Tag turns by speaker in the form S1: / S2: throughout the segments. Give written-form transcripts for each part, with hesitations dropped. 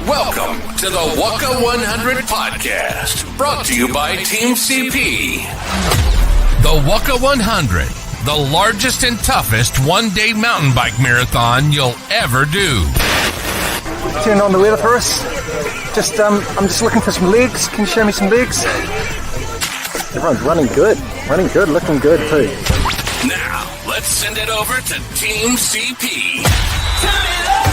S1: Welcome to the Whaka 100 podcast, brought to you by Team CP. The Whaka 100, the largest and toughest one-day mountain bike marathon you'll ever do.
S2: Turn on the weather for us. I'm just looking for some legs. Can you show me some legs? Everyone's running good, looking good too.
S1: Now, let's send it over to Team CP.
S3: Turn it up.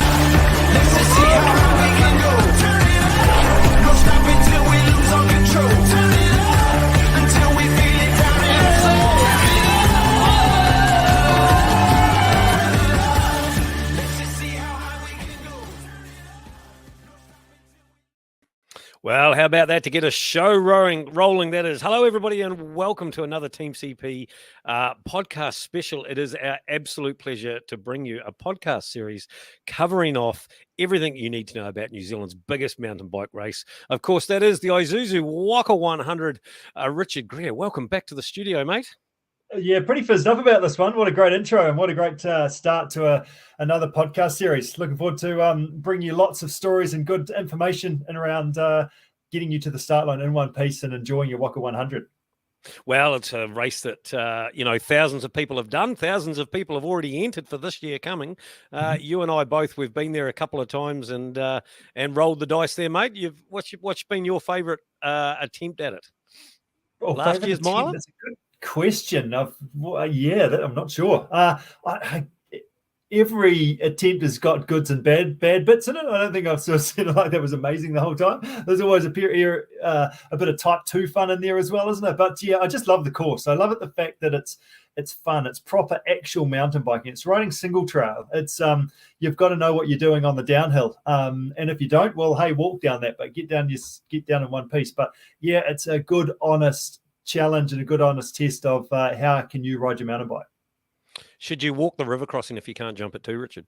S3: Let's see how high we can go. Turn it up. No stopping till we lose all control. Turn it up until we feel it down in our soul. Let's see how high we can go.
S4: Well, how about that to get a show rolling? That is. Hello, everybody, and welcome to another Team CP podcast special. It is our absolute pleasure to bring you a podcast series covering off everything you need to know about New Zealand's biggest mountain bike race. Of course, that is the Isuzu Whaka 100. Richard Greer, welcome back to the studio, mate.
S5: Yeah, pretty fizzed up about this one. What a great intro and what a great start to another podcast series. Looking forward to bringing you lots of stories and good information and around getting you to the start line in one piece and enjoying your Whaka 100.
S4: Well, it's a race that, thousands of people have done. Thousands of people have already entered for this year coming. You and I both, we've been there a couple of times and rolled the dice there, mate. What's been your favourite attempt at it? Last year's mile?
S5: That's a good question. I'm not sure. Every attempt has got goods and bad bits in it. I don't think I've sort of said it like that was amazing the whole time. There's always a bit of type 2 fun in there as well, isn't it? But yeah, I just love the course. I love it, the fact that it's fun. It's proper actual mountain biking. It's riding single trail. It's you've got to know what you're doing on the downhill. And if you don't, well, hey, walk down that, but get down in one piece. But yeah, it's a good, honest challenge and a good, honest test of how can you ride your mountain bike.
S4: Should you walk the river crossing if you can't jump it too, Richard?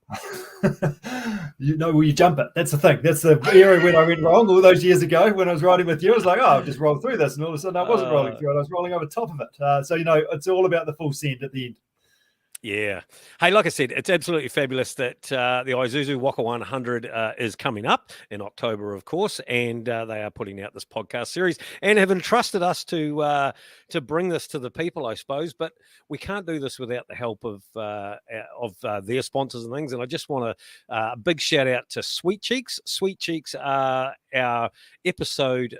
S5: You jump it. That's the thing. That's the area when I went wrong all those years ago when I was riding with you. I was like, I'll just roll through this. And all of a sudden I wasn't rolling through it. I was rolling over top of it. So, it's all about the full send at the end.
S4: Yeah. Hey, like I said, it's absolutely fabulous that the Isuzu Whaka 100 is coming up in October, of course, and they are putting out this podcast series and have entrusted us to bring this to the people, I suppose. But we can't do this without the help of their sponsors and things. And I just want a big shout out to Sweet Cheeks. Sweet Cheeks are our episode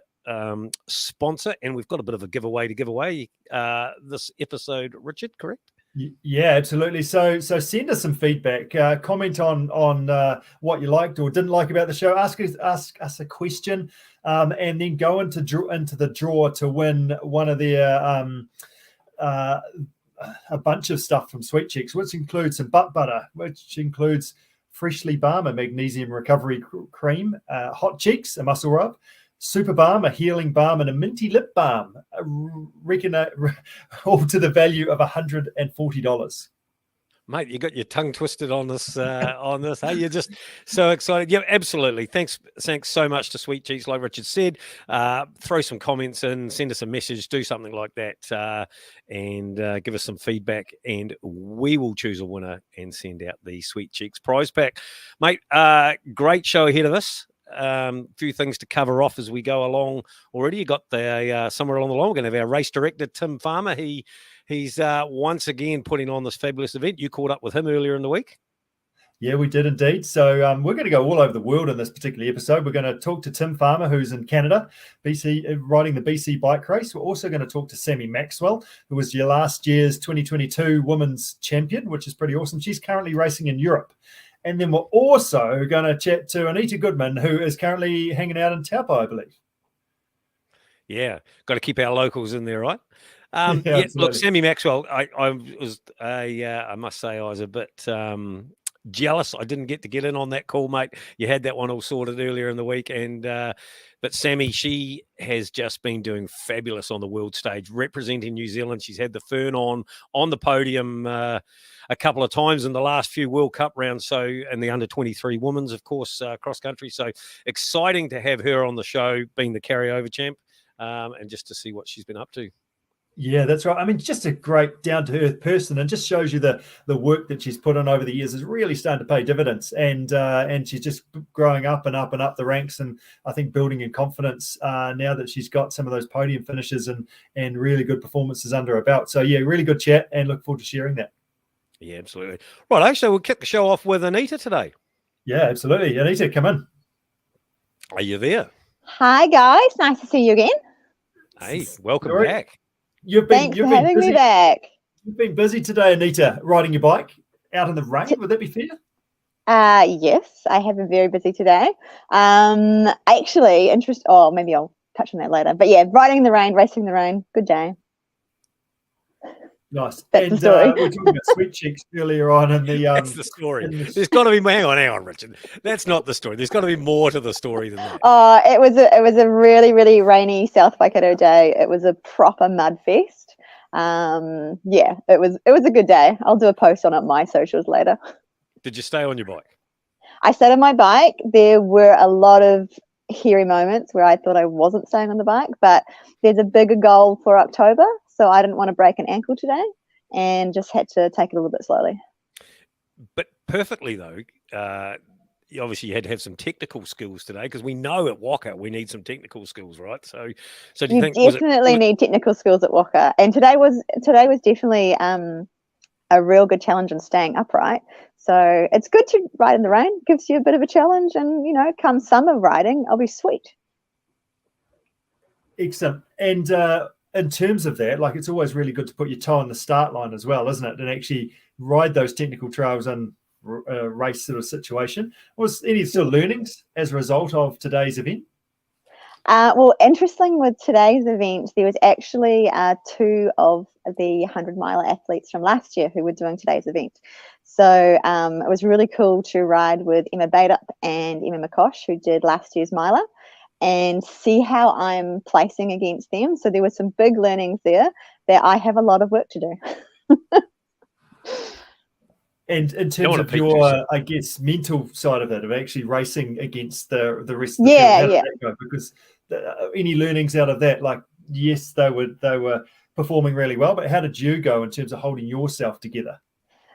S4: sponsor, and we've got a bit of a giveaway to give away this episode, Richard, correct?
S5: Yeah, absolutely. So send us some feedback. Comment on what you liked or didn't like about the show. Ask us a question, and then go into the draw to win one of their a bunch of stuff from Sweet Cheeks, which includes some butt butter, which includes Freshly Balm, a magnesium recovery cream, Hot Cheeks, a muscle rub, Super Balm, a healing balm, and a minty lip balm, all to the value of $140.
S4: Mate, you got your tongue twisted on this. Hey, you're just so excited. Yeah, absolutely. Thanks so much to Sweet Cheeks, like Richard said. Throw some comments in, send us a message, do something like that, and give us some feedback, and we will choose a winner and send out the Sweet Cheeks prize pack. Mate, great show ahead of us. Few things to cover off as we go along already. You got the somewhere along the line, we're going to have our race director Tim Farmer. He's once again putting on this fabulous event. You caught up with him earlier in the week. Yeah,
S5: we did indeed. So we're going to go all over the world in this particular episode. We're going to talk to Tim Farmer, who's in Canada, BC, riding the BC bike race. We're also going to talk to Sammie Maxwell, who was your last year's 2022 women's champion, which is pretty awesome. She's currently racing in Europe. And then we're also going to chat to Anita Goodman, who is currently hanging out in Taupo, I believe.
S4: Yeah, got to keep our locals in there, right?
S5: Look,
S4: Sammie Maxwell, I must say I was a bit jealous. I didn't get to get in on that call, mate. You had that one all sorted earlier in the week, but Sammie, she has just been doing fabulous on the world stage, representing New Zealand. She's had the Fern on the podium a couple of times in the last few World Cup rounds. So, and the under-23 women's, of course, cross country. So exciting to have her on the show, being the carryover champ, and just to see what she's been up to.
S5: Yeah, that's right. I mean, just a great down-to-earth person, and just shows you the work that she's put on over the years is really starting to pay dividends. And she's just growing up and up and up the ranks, and I think building in confidence now that she's got some of those podium finishes and really good performances under her belt. So yeah, really good chat, and look forward to sharing that.
S4: Yeah, absolutely. Right, so we'll kick the show off with Anita today.
S5: Yeah, absolutely. Anita, come in.
S4: Are you there?
S6: Hi guys, nice to see you again.
S4: Hey, welcome
S5: Sorry.
S4: back.
S6: Thanks for having me back.
S5: You've been busy today, Anita, riding your bike out in the rain. Would that be fair?
S6: Yes, I have been very busy today. Actually, oh, maybe I'll touch on that later. But yeah, riding in the rain, racing in the rain, good day.
S5: Nice.
S6: That's the story.
S5: We were talking about sweet cheeks earlier on in the
S4: That's the story. There's got to be hang on, Richard. That's not the story. There's got to be more to the story than that.
S6: It was a really, really rainy South Waikato day. It was a proper mud fest. Yeah, it was a good day. I'll do a post on it my socials later.
S4: Did you stay on your bike?
S6: I sat on my bike. There were a lot of hairy moments where I thought I wasn't staying on the bike, but there's a bigger goal for October. So I didn't want to break an ankle today and just had to take it a little bit slowly.
S4: But perfectly, though, obviously you had to have some technical skills today, because we know at Whaka we need some technical skills, right? So do you think
S6: definitely need technical skills at Whaka? And today was definitely a real good challenge in staying upright. So it's good to ride in the rain, gives you a bit of a challenge, and come summer riding, I'll be sweet.
S5: Excellent. And in terms of that, like, it's always really good to put your toe on the start line as well, isn't it? And actually ride those technical trails in a race sort of situation. Was any sort of learnings as a result of today's event?
S6: Well, interesting with today's event, there was actually 2 of the 100-mile athletes from last year who were doing today's event. So it was really cool to ride with Emma Badup and Emma McCosh, who did last year's miler, and see how I'm placing against them. So there were some big learnings there that I have a lot of work to do.
S5: And in terms of your, I guess, mental side of it, of actually racing against the rest of the field, how did that go? Because any learnings out of that, like, yes, they were performing really well, but how did you go in terms of holding yourself together?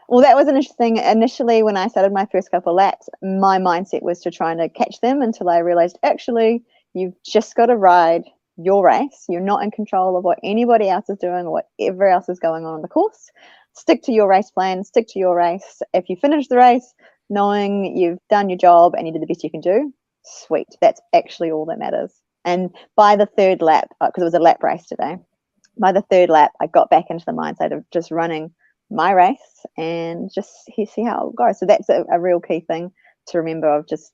S6: Well, that was an interesting thing. Initially, when I started my first couple of laps, my mindset was to try and catch them, until I realized, actually, you've just got to ride your race. You're not in control of what anybody else is doing or whatever else is going on the course. Stick to your race plan, stick to your race. If you finish the race knowing you've done your job and you did the best you can do, sweet. That's actually all that matters. And by the third lap, because it was a lap race today, by the third lap, I got back into the mindset of just running my race and just see how it goes. So that's a real key thing to remember, of just,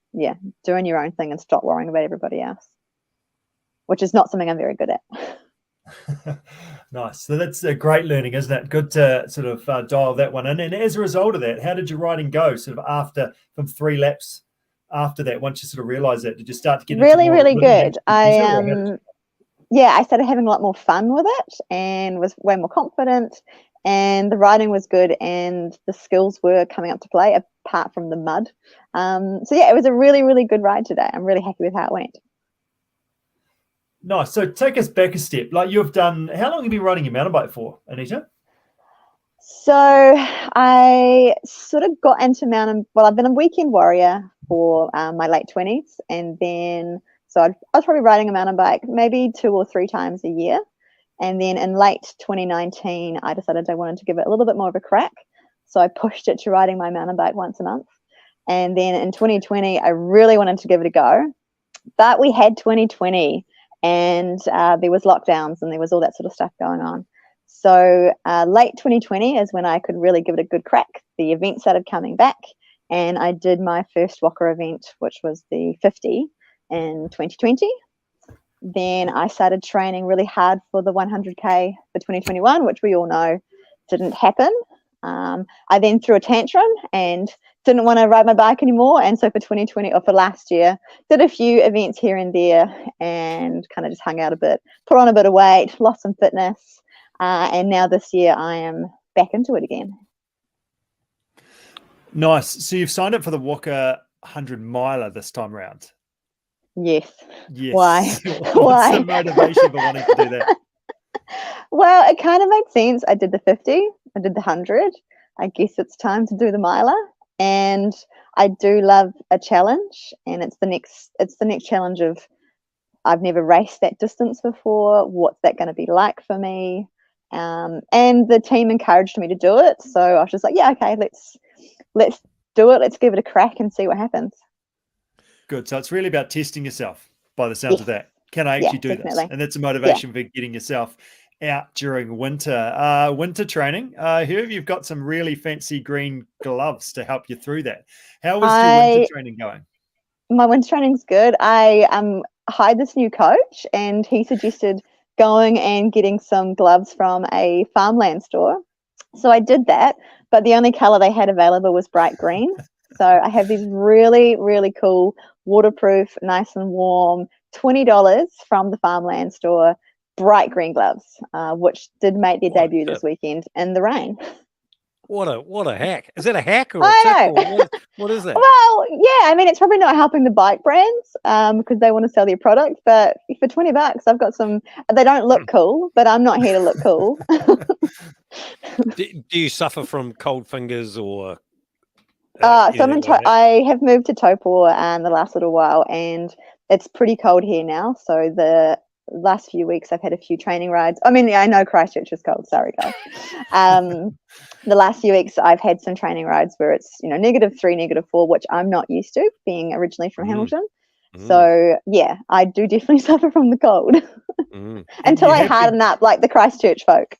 S6: doing your own thing and stop worrying about everybody else, which is not something I'm very good at.
S5: Nice. So that's a great learning, isn't it? Good to sort of dial that one in. And as a result of that, how did your riding go sort of from 3 laps after that? Once you sort of realized that, did you start to get
S6: really good? I started having a lot more fun with it and was way more confident, and the riding was good and the skills were coming up to play, apart from the mud. So it was a really, really good ride today. I'm really happy with how it went.
S5: Nice. So take us back a step. Like, how long have you been riding your mountain bike for, Anita?
S6: So I sort of got into I've been a weekend warrior for my late 20s, and then I was probably riding a mountain bike maybe 2 or 3 times a year. And then in late 2019, I decided I wanted to give it a little bit more of a crack. So I pushed it to riding my mountain bike once a month. And then in 2020, I really wanted to give it a go. But we had 2020 and there was lockdowns and there was all that sort of stuff going on. So late 2020 is when I could really give it a good crack. The event started coming back, and I did my first Whaka event, which was the 50 in 2020. Then I started training really hard for the 100K for 2021, which we all know didn't happen. I then threw a tantrum and didn't want to ride my bike anymore. And so for 2020, or for last year, did a few events here and there and kind of just hung out a bit, put on a bit of weight, lost some fitness. And now this year I am back into it again.
S5: Nice. So you've signed up for the Whaka 100 miler this time around.
S6: Yes.
S5: Yes.
S6: Why?
S5: What's
S6: Why?
S5: the motivation for wanting to do that?
S6: Well, it kind of made sense. I did the 50, I did the 100. I guess it's time to do the miler. And I do love a challenge, and it's the next challenge of I've never raced that distance before. What's that going to be like for me? And the team encouraged me to do it, so I was just like, yeah, okay, let's do it. Let's give it a crack and see what happens.
S5: Good. So it's really about testing yourself by the sounds of that. Can I actually do
S6: definitely.
S5: this? And that's a motivation for getting yourself out during winter. Winter training. Here you've got some really fancy green gloves to help you through that. How was your winter training going?
S6: My winter training's good. I hired this new coach, and he suggested going and getting some gloves from a farmland store. So I did that, but the only color they had available was bright green. So I have these really, really cool, waterproof, nice and warm, $20 from the farmland store, bright green gloves, which did make their debut this weekend in the rain.
S4: What a hack. Is it a hack or a
S6: I
S4: tip?
S6: know.
S4: Or what is that?
S6: Well, yeah, I mean, it's probably not helping the bike brands because they want to sell their product, but for $20, I've got some, they don't look cool, but I'm not here to look cool.
S4: Do you suffer from cold fingers or?
S6: So I have moved to Taupo the last little while, and it's pretty cold here now. So the last few weeks I've had a few training rides. I mean, I know Christchurch is cold. Sorry, guys. The last few weeks I've had some training rides where it's, -3, -4, which I'm not used to, being originally from Hamilton. So yeah, I do definitely suffer from the cold until I harden up like the Christchurch folk.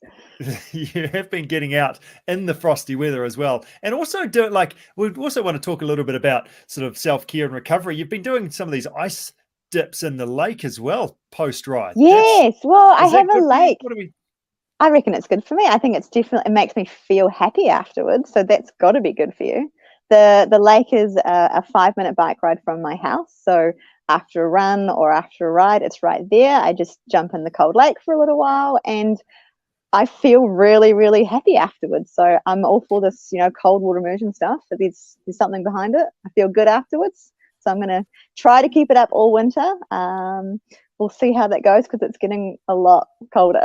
S5: You have been getting out in the frosty weather as well, and also we also want to talk a little bit about sort of self-care and recovery. You've been doing some of these ice dips in the lake as well post ride.
S6: Yes, well, I have a lake.
S5: What do we?
S6: I reckon it's good for me. I think it makes me feel happy afterwards. So that's got to be good for you. The lake is a 5-minute bike ride from my house. So after a run or after a ride, it's right there. I just jump in the cold lake for a little while, and I feel really, really happy afterwards. So I'm all for this, cold water immersion stuff. But there's something behind it. I feel good afterwards. So I'm going to try to keep it up all winter. We'll see how that goes because it's getting a lot colder.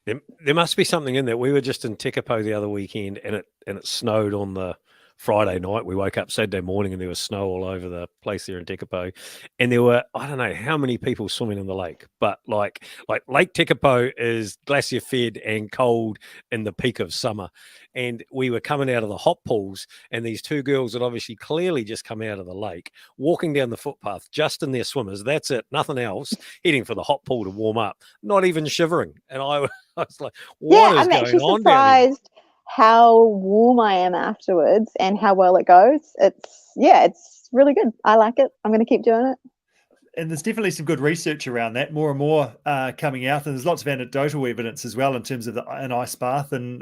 S4: There must be something in that. We were just in Tekapo the other weekend, and it snowed on the Friday night. We woke up Saturday morning and there was snow all over the place there in Tekapo, and there were, I don't know how many people swimming in the lake, but like Lake Tekapo is glacier fed and cold in the peak of summer, and we were coming out of the hot pools, and these two girls had obviously clearly just come out of the lake, walking down the footpath just in their swimmers, that's it, nothing else, heading for the hot pool to warm up, not even shivering. And I was like, what is
S6: I'm
S4: going
S6: actually
S4: on down here?
S6: surprised how warm I am afterwards and how well it goes. It's really good. I like it. I'm going to keep doing it.
S5: And there's definitely some good research around that, more and more coming out, and there's lots of anecdotal evidence as well in terms of an ice bath and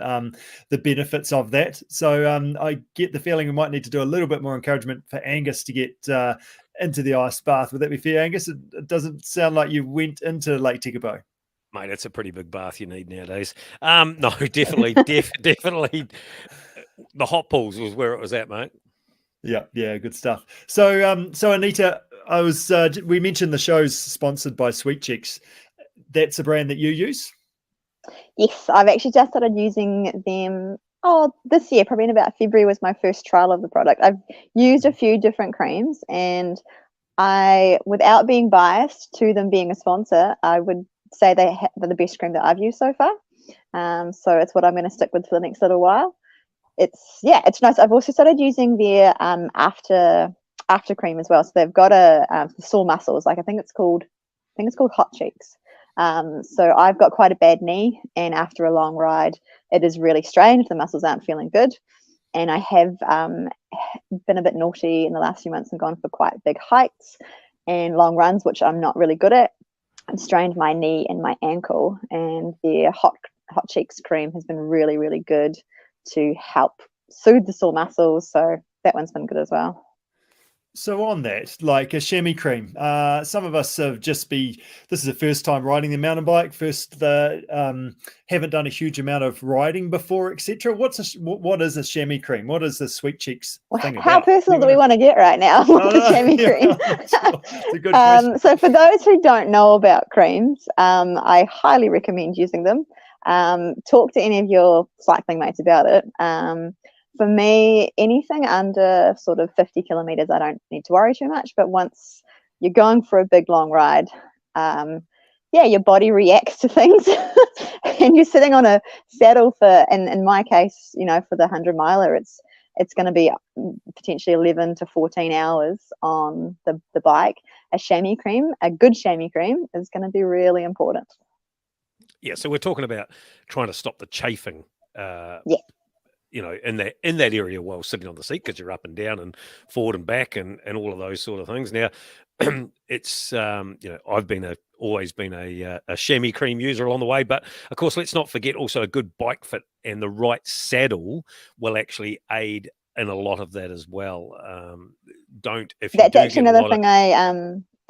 S5: the benefits of that. So I get the feeling we might need to do a little bit more encouragement for Angus to get into the ice bath. Would that be fair, Angus? It doesn't sound like you went into Lake Tekapo.
S4: Mate, it's a pretty big bath you need nowadays. No, definitely, definitely. The hot pools was where it was at, mate.
S5: Yeah, good stuff. So, Anita, we mentioned the show's sponsored by Sweet Cheeks. That's a brand that you use?
S6: Yes, I've actually just started using them. This year, probably in about February was my first trial of the product. I've used a few different creams, and without being biased to them being a sponsor, I would say they're the best cream that I've used so far. So it's what I'm going to stick with for the next little while. It's nice. I've also started using their after cream as well. So they've got a sore muscles, I think it's called Hot Cheeks. So I've got quite a bad knee, and after a long ride, it is really strained if the muscles aren't feeling good. And I have been a bit naughty in the last few months and gone for quite big hikes and long runs, which I'm not really good at. I've strained my knee and my ankle, and the Hot Cheeks cream has been really, really good to help soothe the sore muscles. So that one's been good as well.
S5: So on that, like a chamois cream, some of us have this is the first time riding the mountain bike, haven't done a huge amount of riding before, etc. What is a chamois cream? What is the Sweet Cheeks thing
S6: How
S5: about?
S6: personal do we want to get right now? With the chamois cream?
S5: It's a good question.
S6: So for those who don't know about creams, I highly recommend using them. Talk to any of your cycling mates about it. For me, anything under sort of 50 kilometers, I don't need to worry too much. But once you're going for a big, long ride, your body reacts to things. And you're sitting on a saddle for, in my case, for the 100-miler, it's going to be potentially 11 to 14 hours on the bike. A good chamois cream is going to be really important.
S4: Yeah, so we're talking about trying to stop the chafing. In that area while sitting on the seat, because you're up and down and forward and back and all of those sort of things. Now, it's I've always been a chamois cream user along the way, but of course, let's not forget also a good bike fit and the right saddle will actually aid in a lot of that as well.
S6: That's actually another thing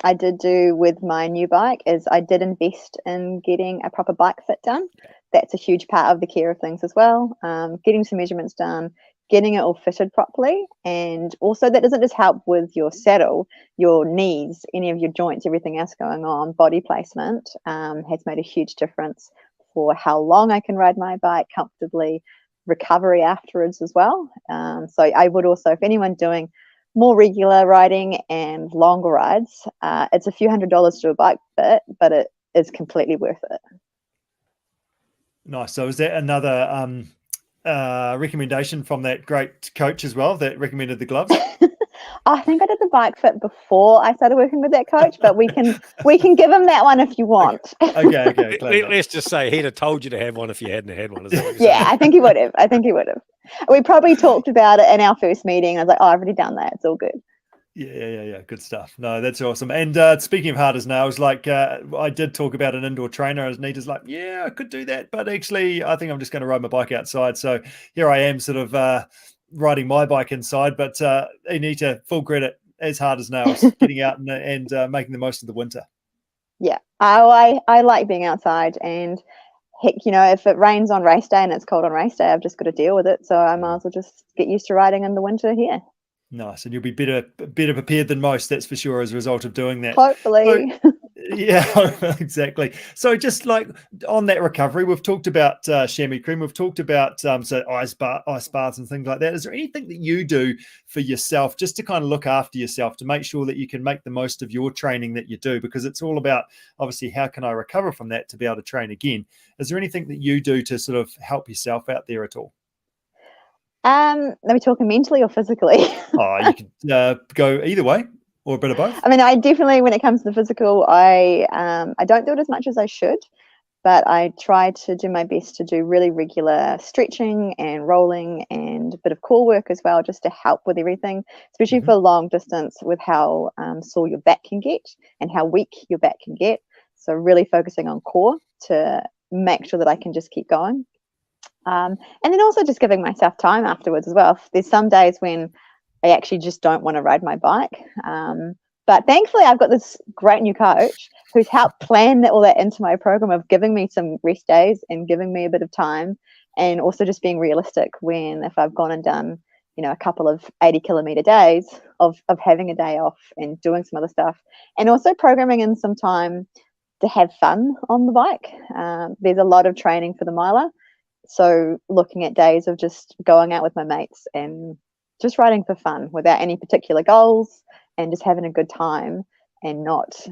S6: I did do with my new bike is I did invest in getting a proper bike fit done. That's a huge part of the care of things as well. Getting some measurements done, getting it all fitted properly. And also that doesn't just help with your saddle, your knees, any of your joints, everything else going on. Body placement has made a huge difference for how long I can ride my bike comfortably, recovery afterwards as well. So I would also, if anyone doing more regular riding and longer rides, it's a few $100s to do a bike fit, but it is completely worth it.
S5: Nice. So is that another recommendation from that great coach as well that recommended the gloves?
S6: I think I did the bike fit before I started working with that coach, but we can give him that one if you want.
S5: Okay.
S4: Let's just say he'd have told you to have one if you hadn't had one.
S6: Yeah, I think he would have. We probably talked about it in our first meeting. I was like, I've already done that. It's all good.
S5: Yeah. Good stuff. No, that's awesome. And speaking of hard as nails, like I did talk about an indoor trainer. As Anita's like, yeah, I could do that, but actually, I think I'm just going to ride my bike outside. So here I am, sort of riding my bike inside. But Anita, full credit, as hard as nails, getting out and making the most of the winter.
S6: Yeah, I like being outside, and heck, if it rains on race day and it's cold on race day, I've just got to deal with it. So I might as well just get used to riding in the winter here.
S5: Nice, and you'll be better prepared than most, that's for sure, as a result of doing that.
S6: Hopefully.
S5: So, yeah, exactly. So just like on that recovery, we've talked about chamois cream, we've talked about ice baths and things like that. Is there anything that you do for yourself just to kind of look after yourself to make sure that you can make the most of your training that you do? Because it's all about, obviously, how can I recover from that to be able to train again? Is there anything that you do to sort of help yourself out there at all?
S6: Are we talking mentally or physically?
S5: You could go either way, or a bit of both.
S6: I mean, I definitely, when it comes to the physical, I don't do it as much as I should, but I try to do my best to do really regular stretching and rolling and a bit of core work as well, just to help with everything, especially for long distance, with how sore your back can get and how weak your back can get. So really focusing on core to make sure that I can just keep going. And then also just giving myself time afterwards as well. There's some days when I actually just don't want to ride my bike. But thankfully, I've got this great new coach who's helped plan all that into my program of giving me some rest days and giving me a bit of time, and also just being realistic when, if I've gone and done, a couple of 80-kilometer days of having a day off and doing some other stuff, and also programming in some time to have fun on the bike. There's a lot of training for the miler. So looking at days of just going out with my mates and just riding for fun without any particular goals and just having a good time, and not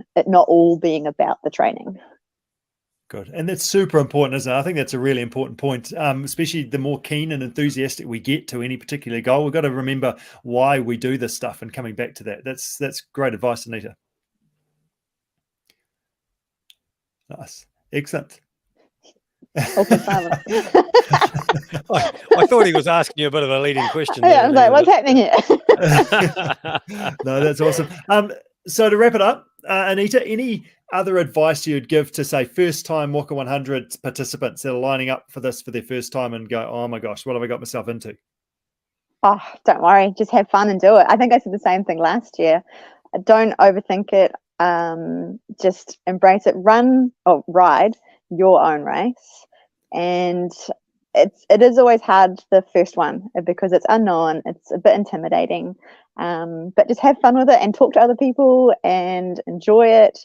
S6: all being about the training.
S5: Good. And that's super important, isn't it? I think that's a really important point, especially the more keen and enthusiastic we get to any particular goal. We've got to remember why we do this stuff and coming back to that. That's great advice, Anita. Nice. Excellent.
S4: I thought he was asking you a bit of a leading question.
S6: Yeah, I was like, what's happening
S5: here? No, that's awesome. So to wrap it up, Anita, any other advice you'd give to, say, first-time Whaka 100 participants that are lining up for this for their first time and go, oh my gosh, what have I got myself into?
S6: Oh, don't worry, just have fun and do it. I think I said the same thing last year. Don't overthink it. Just embrace it. Run or ride your own race, and it is always hard, the first one, because it's unknown. It's a bit intimidating, but just have fun with it and talk to other people and enjoy it.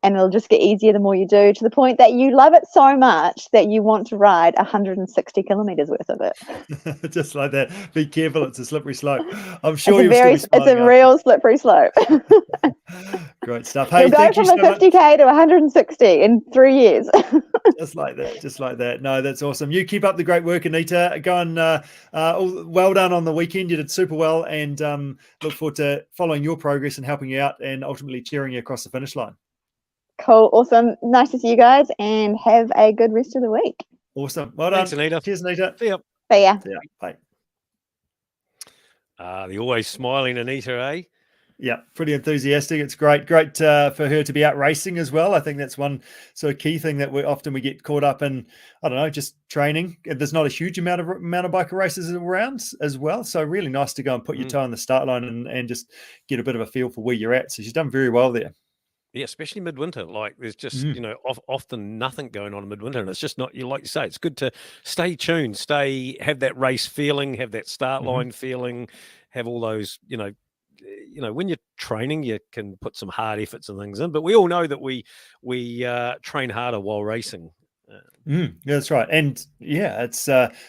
S6: And it'll just get easier the more you do, to the point that you love it so much that you want to ride 160 kilometers worth of it.
S5: Just like that. Be careful, it's a slippery slope. I'm sure
S6: It's a
S5: you'll
S6: very,
S5: still be
S6: it's a
S5: smiling
S6: real slippery slope.
S5: after. Great stuff. Hey,
S6: You'll go
S5: thank you
S6: from
S5: so
S6: a
S5: much.
S6: 50k to 160 in 3 years.
S5: Just like that, just like that. No, that's awesome. You keep up the great work, Anita. Go and well done on the weekend. You did super well, and look forward to following your progress and helping you out, and ultimately cheering you across the finish line.
S6: Cool, awesome. Nice to see you guys, and have a good rest of the week.
S5: Awesome. Well
S4: Thanks,
S5: done.
S4: Anita.
S5: Cheers, Anita.
S4: See ya.
S6: See ya.
S5: See ya. Bye.
S4: The always smiling Anita, eh?
S5: Yeah, pretty enthusiastic. It's great for her to be out racing as well. I think that's one sort of key thing that we get caught up in. I don't know, just training. There's not a huge amount of biker races around as well, so really nice to go and put your toe on the start line and just get a bit of a feel for where you're at. So she's done very well there.
S4: Yeah, especially midwinter. Like there's just, often nothing going on in midwinter. And it's just not, like you say, it's good to stay tuned, have that race feeling, have that start line feeling, have all those, when you're training, you can put some hard efforts and things in, but we all know that we train harder while racing.
S5: Yeah, that's right. And yeah, it's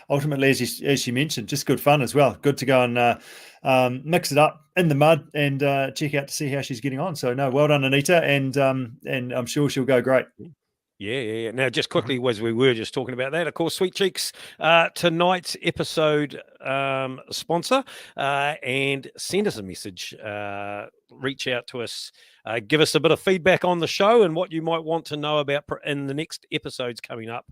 S5: ultimately, as you mentioned, just good fun as well. Good to go and mix it up in the mud and check out to see how she's getting on. So no, well done, Anita, and I'm sure she'll go great.
S4: Yeah. Now, just quickly, as we were just talking about that, of course, Sweet Cheeks, tonight's episode sponsor, and send us a message, reach out to us, give us a bit of feedback on the show and what you might want to know about in the next episodes coming up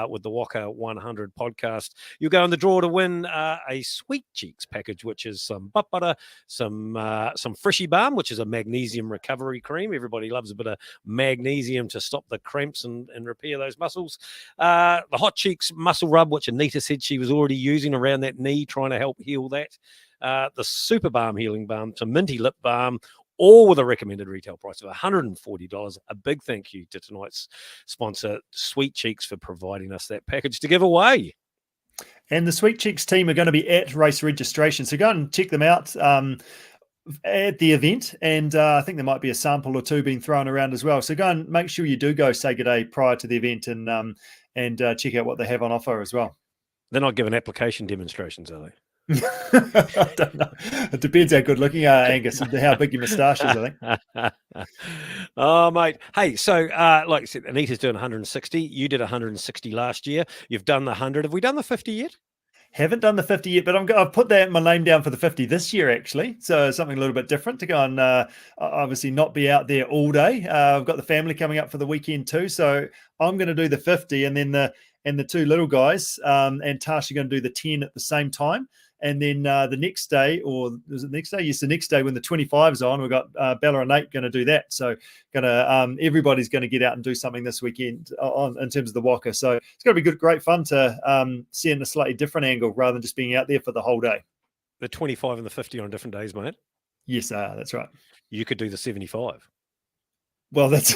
S4: with the Whaka 100 podcast. You'll go in the draw to win a Sweet Cheeks package, which is some butt butter, some Frishy Balm, which is a magnesium recovery cream. Everybody loves a bit of magnesium to stop the cramps and repair those muscles. The Hot Cheeks muscle rub, which Anita said she was already using around that knee, trying to help heal that. The Super Balm Healing Balm, to Minty Lip Balm, all with a recommended retail price of $140. A big thank you to tonight's sponsor, Sweet Cheeks, for providing us that package to give away.
S5: And the Sweet Cheeks team are going to be at race registration, so go and check them out at the event. And I think there might be a sample or two being thrown around as well. So go and make sure you do go say good day prior to the event and check out what they have on offer as well.
S4: They're not giving application demonstrations, are they?
S5: I don't know. It depends how good looking you are, Angus, and how big your moustache is, I think.
S4: Oh, mate. Hey, so like I said, Anita's doing 160. You did 160 last year. You've done the 100. Have we done the 50 yet?
S5: Haven't done the 50 yet, but I've put my name down for the 50 this year, actually. So something a little bit different to go and obviously not be out there all day. I've got the family coming up for the weekend too. So I'm going to do the 50, and then the two little guys and Tash are going to do the 10 at the same time. And then the next day, or is it the next day? Yes, the next day when the 25 is on, we've got Bella and Nate going to do that. So everybody's going to get out and do something this weekend in terms of the Whaka. So it's going to be great fun to see in a slightly different angle rather than just being out there for the whole day.
S4: The 25 and the 50 on different days, mate?
S5: Yes, that's right.
S4: You could do the 75.
S5: Well, that's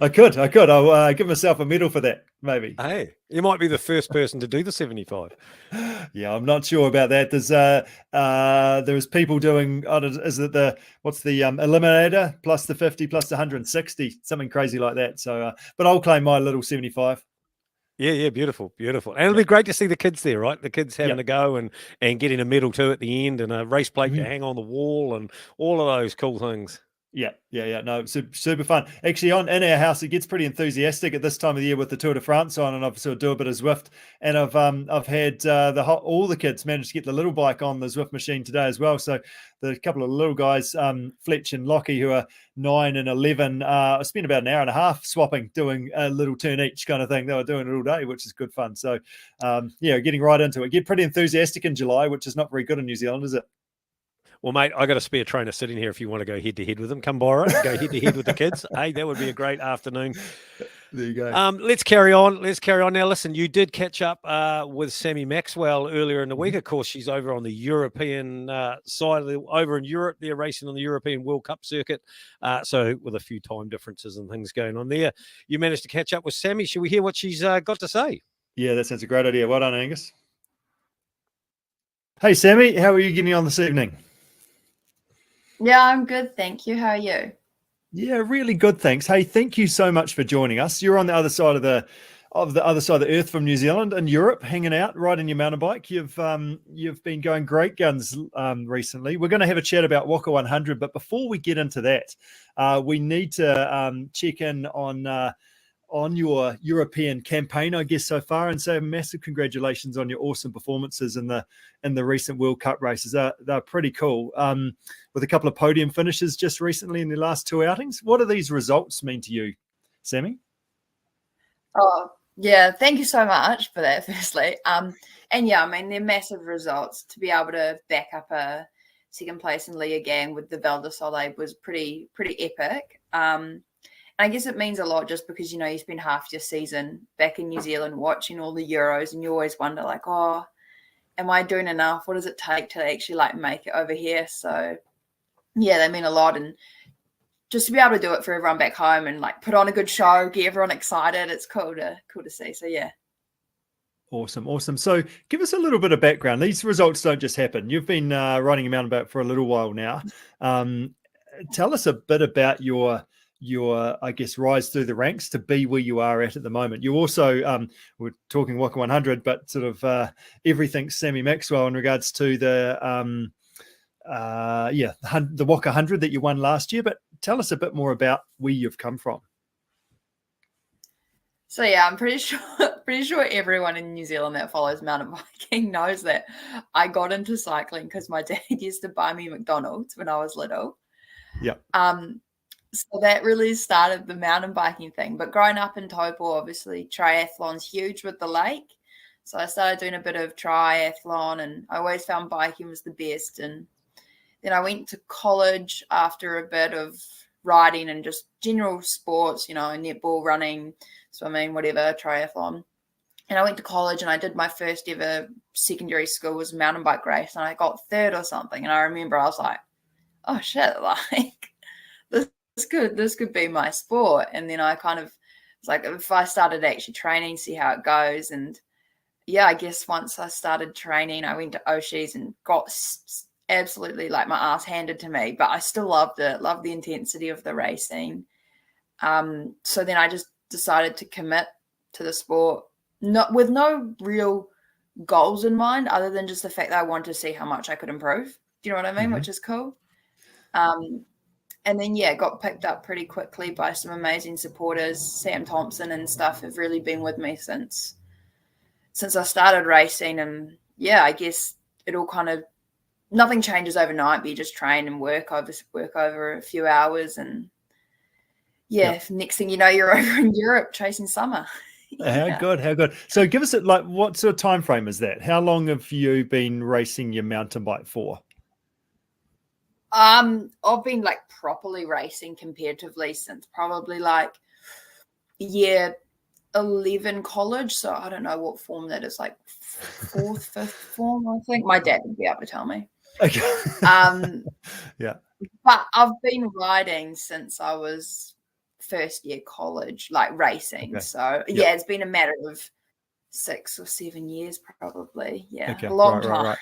S5: I could. I'll give myself a medal for that, maybe.
S4: Hey, you might be the first person to do the 75.
S5: Yeah, I'm not sure about that. There's people doing. Is it what's the eliminator plus the 50 plus the 160, something crazy like that. So, but I'll claim my little 75.
S4: Yeah, beautiful. And it'll be great to see the kids there, right? The kids having a go and getting a medal too at the end, and a race plate to hang on the wall, and all of those cool things.
S5: Yeah. No, super fun. Actually, in our house, it gets pretty enthusiastic at this time of the year with the Tour de France on, and I've sort of do a bit of Zwift, and I've had all the kids managed to get the little bike on the Zwift machine today as well. So the couple of little guys, Fletch and Lockie, who are 9 and 11, I spent about an hour and a half swapping, doing a little turn each kind of thing. They were doing it all day, which is good fun. So getting right into it. Get pretty enthusiastic in July, which is not very good in New Zealand, is it?
S4: Well, mate, I got a spare trainer sitting here if you want to go head to head with them. Come borrow it, go head to head with the kids. Hey, that would be a great afternoon.
S5: There you go.
S4: Let's carry on. Let's carry on. Now, listen, you did catch up with Sammie Maxwell earlier in the week. Of course, she's over on the European side, over in Europe. They're racing on the European World Cup circuit. So with a few time differences and things going on there, you managed to catch up with Sammie. Should we hear what she's got to say?
S5: Yeah, that sounds a great idea. Well done, Angus. Hey, Sammie, how are you getting on this evening?
S7: Yeah, I'm good, thank you. How are you?
S5: Yeah, really good, thanks. Hey, thank you so much for joining us. You're on the other side of the other side of the earth from New Zealand and Europe, hanging out, riding your mountain bike. You've been going great guns recently. We're going to have a chat about Whaka 100, but before we get into that, we need to check in on your European campaign, I guess, so far, and say a massive congratulations on your awesome performances in the recent World Cup races. They're pretty cool. With a couple of podium finishes just recently in the last two outings. What do these results mean to you, Sammie?
S7: Oh, yeah, thank you so much for that, firstly. And yeah, I mean, they're massive results. To be able to back up a second place in Liga Gang with the Val de Soleil was pretty epic. And I guess it means a lot just because, you know, you spend half your season back in New Zealand watching all the Euros and you always wonder, like, oh, am I doing enough? What does it take to actually, like, make it over here? So, yeah, they mean a lot. And just to be able to do it for everyone back home and, like, put on a good show, get everyone excited, it's cool to see. So, yeah.
S5: Awesome. So give us a little bit of background. These results don't just happen. You've been riding a mountain bike for a little while now. Tell us a bit about your I guess rise through the ranks to be where you are at the moment. You also we're talking Whaka 100, but sort of everything Sammie Maxwell in regards to the Whaka 100 that you won last year. But tell us a bit more about where you've come from.
S7: So yeah, I'm pretty sure everyone in New Zealand that follows mountain biking knows that I got into cycling because my dad used to buy me McDonald's when I was little.
S5: Yeah.
S7: So that really started the mountain biking thing. But growing up in Taupo, obviously triathlon's huge with the lake. So I started doing a bit of triathlon and I always found biking was the best. And then I went to college after a bit of riding and just general sports, you know, netball, running, swimming, whatever, triathlon. And I went to college and I did my first ever secondary school was a mountain bike race and I got third or something. And I remember I was like, oh shit, like this could be my sport. And then I kind of was like, if I started actually training, see how it goes. And yeah, I guess once I started training, I went to Oshis and got absolutely like my ass handed to me, but I still loved it, loved the intensity of the racing. So then I just decided to commit to the sport, not with no real goals in mind, other than just the fact that I wanted to see how much I could improve. Do you know what I mean? Mm-hmm. Which is cool. And then, yeah, got picked up pretty quickly by some amazing supporters. Sam Thompson and stuff have really been with me since I started racing. And, yeah, I guess it all kind of – nothing changes overnight, but you just train and work over a few hours. And, yeah, next thing you know, you're over in Europe chasing summer.
S5: Yeah. How good. So give us what sort of time frame is that? How long have you been racing your mountain bike for?
S7: I've been like properly racing competitively since probably like year 11 college. So I don't know what form that is, like fourth, fifth form, I think. My dad would be able to tell me.
S5: Okay.
S7: Yeah. But I've been riding since I was first year college, like racing. Okay. So yeah, it's been a matter of 6 or 7 years probably. Yeah. Okay. A long time. Right.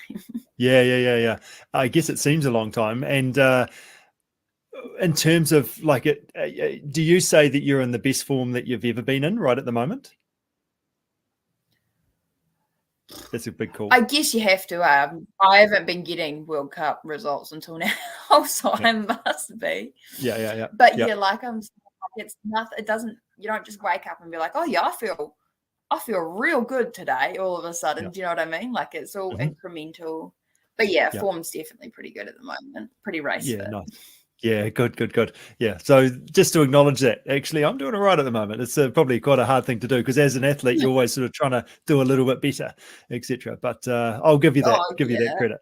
S5: Yeah. I guess it seems a long time. And in terms of like it, do you say that you're in the best form that you've ever been in right at the moment? That's a big call.
S7: I guess you have to. I haven't been getting World Cup results until now, so I must be.
S5: Yeah.
S7: But yeah, like it's nothing. It doesn't. You don't just wake up and be like, oh yeah, I feel real good today. All of a sudden, do you know what I mean? Like it's all incremental. But yeah, form's definitely pretty good at the moment. Pretty race fit.
S5: Nice. Yeah, good. Yeah, so just to acknowledge that, actually, I'm doing all right at the moment. It's probably quite a hard thing to do because as an athlete, you're always sort of trying to do a little bit better, etc. But I'll give you that, that credit.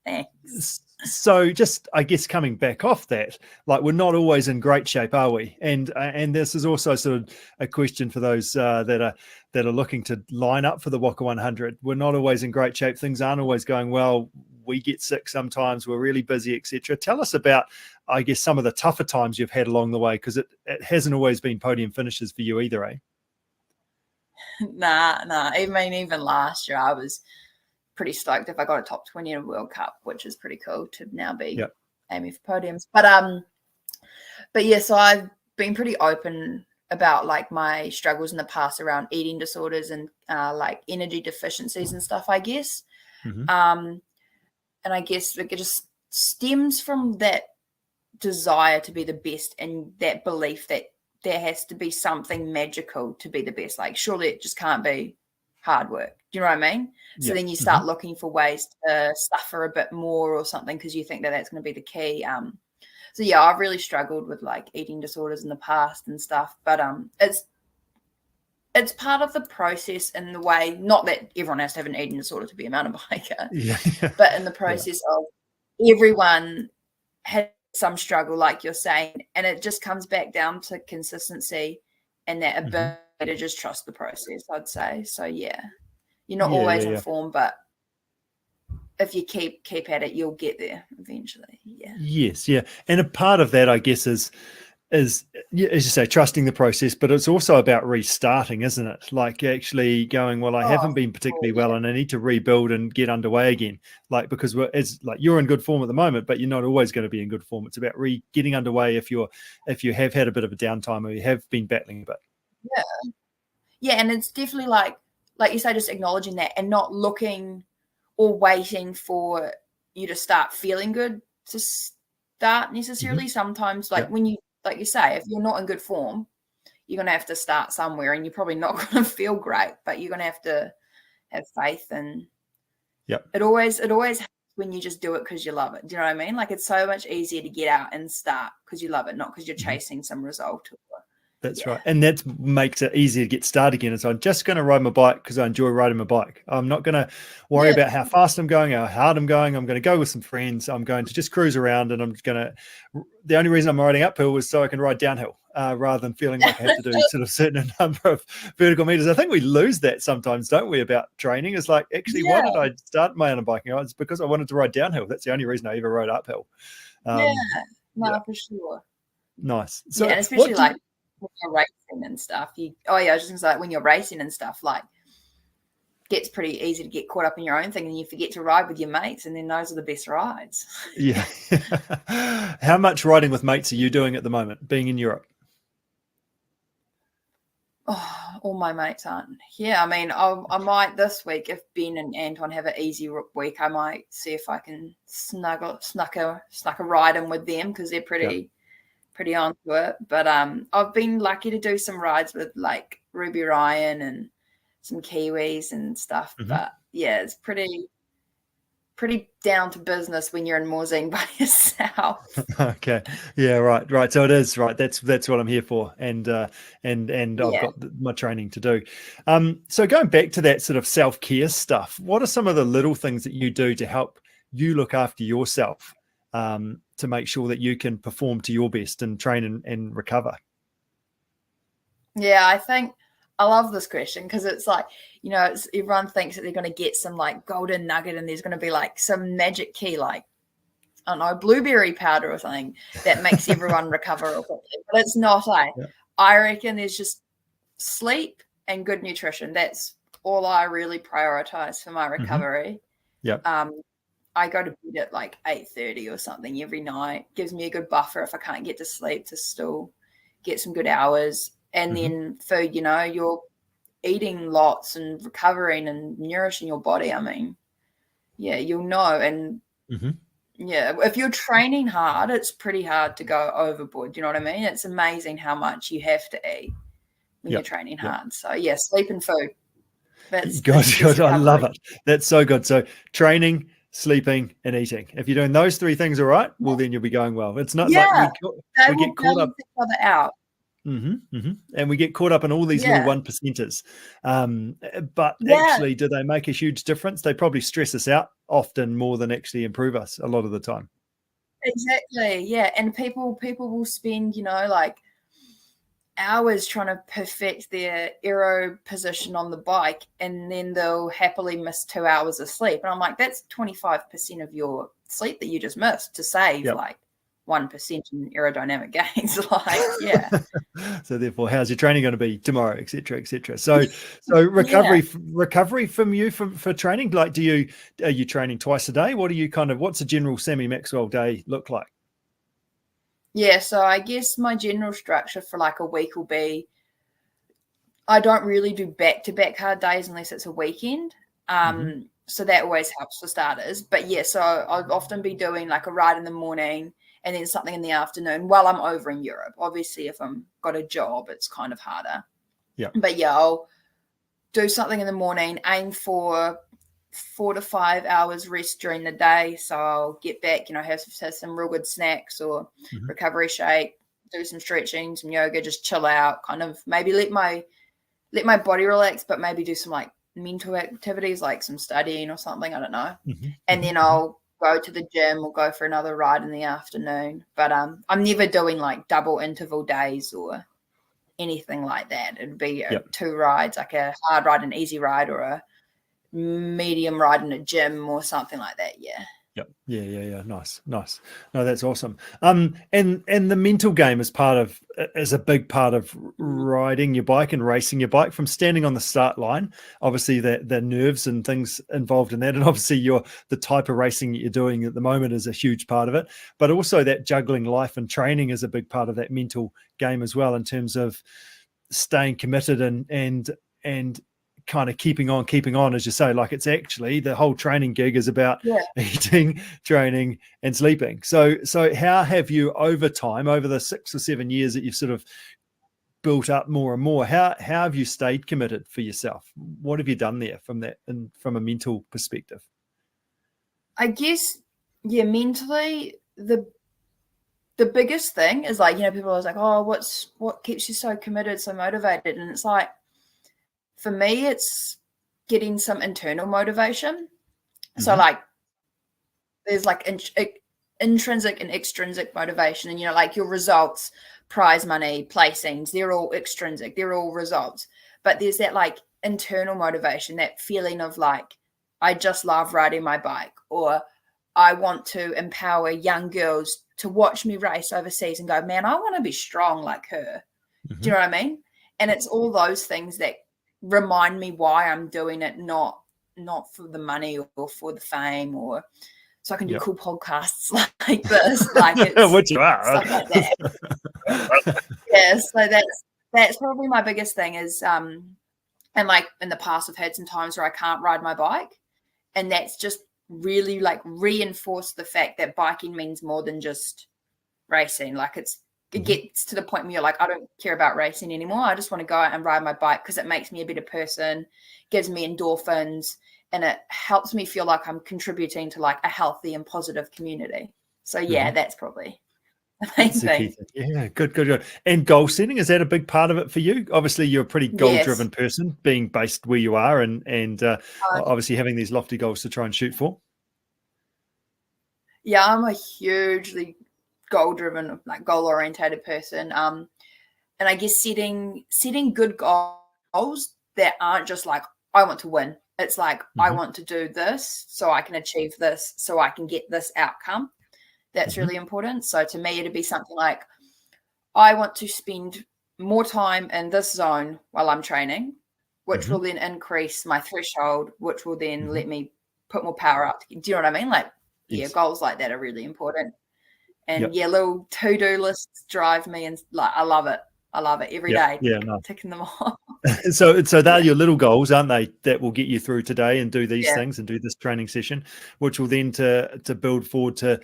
S7: Thanks.
S5: So just, I guess, coming back off that, like, we're not always in great shape, are we? And this is also sort of a question for those that are looking to line up for the Whaka 100. We're not always in great shape. Things aren't always going well. We get sick sometimes. We're really busy, etc. Tell us about, I guess, some of the tougher times you've had along the way, because it hasn't always been podium finishes for you either, eh?
S7: Nah. I mean, even last year, I was pretty stoked if I got a top 20 in a World Cup, which is pretty cool to now be aiming for podiums. But yeah, so I've been pretty open about like my struggles in the past around eating disorders and like energy deficiencies and stuff, I guess. And I guess it just stems from that desire to be the best and that belief that there has to be something magical to be the best. Like, surely it just can't be hard work. Do you know what I mean? So then you start looking for ways to suffer a bit more or something because you think that that's going to be the key. So yeah, I've really struggled with like eating disorders in the past and stuff, but it's part of the process in the way, not that everyone has to have an eating disorder to be a mountain biker, but in the process of everyone has some struggle, like you're saying, and it just comes back down to consistency and that ability to just trust the process, I'd say. So yeah, you're not always informed, but if you keep at it, you'll get there eventually.
S5: Yes, and a part of that, I guess, is as you say, trusting the process, but it's also about restarting, isn't it? Like actually going, well, I haven't been particularly well, and I need to rebuild and get underway again. Like, because you're in good form at the moment, but you're not always going to be in good form. It's about getting underway if you have had a bit of a downtime or you have been battling a bit.
S7: Yeah, and it's definitely like you say, just acknowledging that and not looking or waiting for you to start feeling good to start necessarily. Sometimes, when you, like you say, if you're not in good form, you're going to have to start somewhere, and you're probably not going to feel great, but you're going to have faith. And it always helps when you just do it because you love it. Do you know what I mean? Like, it's so much easier to get out and start because you love it, not because you're chasing some result.
S5: That's right. And that makes it easier to get started again. So I'm just going to ride my bike because I enjoy riding my bike. I'm not going to worry about how fast I'm going, how hard I'm going. I'm going to go with some friends. I'm going to just cruise around, and the only reason I'm riding uphill was so I can ride downhill rather than feeling like I have to do sort of certain number of vertical meters. I think we lose that sometimes, don't we, about training? It's like, actually, why did I start my mountain biking? It's because I wanted to ride downhill. That's the only reason I ever rode uphill.
S7: For sure.
S5: Nice. So
S7: and especially like when you're racing and stuff, I was just gonna say, like, when you're racing and stuff, like, gets pretty easy to get caught up in your own thing, and you forget to ride with your mates, and then those are the best rides.
S5: How much riding with mates are you doing at the moment, being in Europe?
S7: All my mates aren't here. I mean, I might this week, if Ben and Anton have an easy week, I might see if I can snuck a ride in with them because they're pretty onto it. But I've been lucky to do some rides with like Ruby Ryan and some Kiwis and stuff. But yeah, it's pretty down to business when you're in Morzine by yourself.
S5: Okay. Yeah, right. So it is right. That's what I'm here for. And I've got my training to do. So going back to that sort of self-care stuff, what are some of the little things that you do to help you look after yourself, to make sure that you can perform to your best and train and recover?
S7: Yeah, I think I love this question because it's like, everyone thinks that they're going to get some like golden nugget and there's going to be like some magic key, like, I don't know, blueberry powder or something that makes everyone recover or something. But it's not. I reckon there's just sleep and good nutrition. That's all I really prioritize for my recovery. I go to bed at like 8:30 or something every night. Gives me a good buffer if I can't get to sleep to still get some good hours. And then food, you're eating lots and recovering and nourishing your body. I mean, you'll know. And if you're training hard, it's pretty hard to go overboard. Do you know what I mean? It's amazing how much you have to eat when you're training hard. So sleep and food. That's
S5: good. I love it. That's so good. So training, sleeping, and eating. If you're doing those three things all right, well, then you'll be going well. It's not like we get caught up.
S7: Each other out.
S5: And we get caught up in all these little
S7: Yeah.
S5: 1%ers. But
S7: Yeah.
S5: actually, do they make a huge difference? They probably stress us out often more than actually improve us a lot of the time.
S7: Exactly. Yeah. And people will spend, like hours trying to perfect their aero position on the bike, and then they'll happily miss 2 hours of sleep. And I'm like, that's 25% of your sleep that you just missed to save like 1% in aerodynamic gains. Like, yeah.
S5: So therefore, how's your training going to be tomorrow, et cetera, et cetera. So recovery from you for training. Like, are you training twice a day? What's a general Sammie Maxwell day look like?
S7: Yeah, so I guess my general structure for like a week will be, I don't really do back-to-back hard days unless it's a weekend. So that always helps for starters. But yeah, so I'll often be doing like a ride in the morning and then something in the afternoon while I'm over in Europe. Obviously, if I'm got a job, it's kind of harder.
S5: Yeah.
S7: But yeah, I'll do something in the morning, aim for 4 to 5 hours rest during the day. So I'll get back, have some real good snacks or recovery shake, do some stretching, some yoga, just chill out, kind of maybe let my body relax, but maybe do some like mental activities like some studying or something. I don't know. And then I'll go to the gym or go for another ride in the afternoon. But I'm never doing like double interval days or anything like that. It'd be 2 rides, like a hard ride, an easy ride, or a medium ride in a gym or something like that.
S5: Yeah. Nice. No, that's awesome. And the mental game is a big part of riding your bike and racing your bike, from standing on the start line. Obviously, the nerves and things involved in that, and obviously the type of racing that you're doing at the moment is a huge part of it. But also that juggling life and training is a big part of that mental game as well, in terms of staying committed and kind of keeping on, as you say. Like, it's actually the whole training gig is about eating, training, and sleeping. So how have you, over time, over the 6 or 7 years that you've sort of built up more and more, how have you stayed committed for yourself? What have you done there from that, and from a mental perspective?
S7: I guess, mentally, the biggest thing is like, people are always like, oh, what keeps you so committed, so motivated? And it's like, for me, it's getting some internal motivation. So like, there's like intrinsic and extrinsic motivation, and like your results, prize money, placings, they're all extrinsic, they're all results. But there's that like internal motivation, that feeling of like, I just love riding my bike, or I want to empower young girls to watch me race overseas and go, man, I want to be strong like her. Do you know what I mean? And it's all those things that remind me why I'm doing it, not for the money or for the fame, or so I can do cool podcasts like this, like it's
S5: which you are,
S7: stuff like that. So that's probably my biggest thing is and like in the past I've had some times where I can't ride my bike, and that's just really like reinforced the fact that biking means more than just racing. Like, it gets to the point where you're like, I don't care about racing anymore. I just want to go out and ride my bike because it makes me a better person, gives me endorphins, and it helps me feel like I'm contributing to like a healthy and positive community. So that's probably the main thing.
S5: Yeah, good. And goal setting, is that a big part of it for you? Obviously, you're a pretty goal-driven person, being based where you are, and obviously having these lofty goals to try and shoot for.
S7: Yeah, I'm a hugely goal-driven, like goal-orientated person. And I guess setting good goals that aren't just like, I want to win. It's like, I want to do this so I can achieve this, so I can get this outcome. That's really important. So to me, it'd be something like, I want to spend more time in this zone while I'm training, which will then increase my threshold, which will then let me put more power up. Do you know what I mean? Like, goals like that are really important. And little to-do lists drive me, and like, I love it every day. Ticking them off.
S5: So they're your little goals, aren't they, that will get you through today and do these things and do this training session, which will then to build forward to,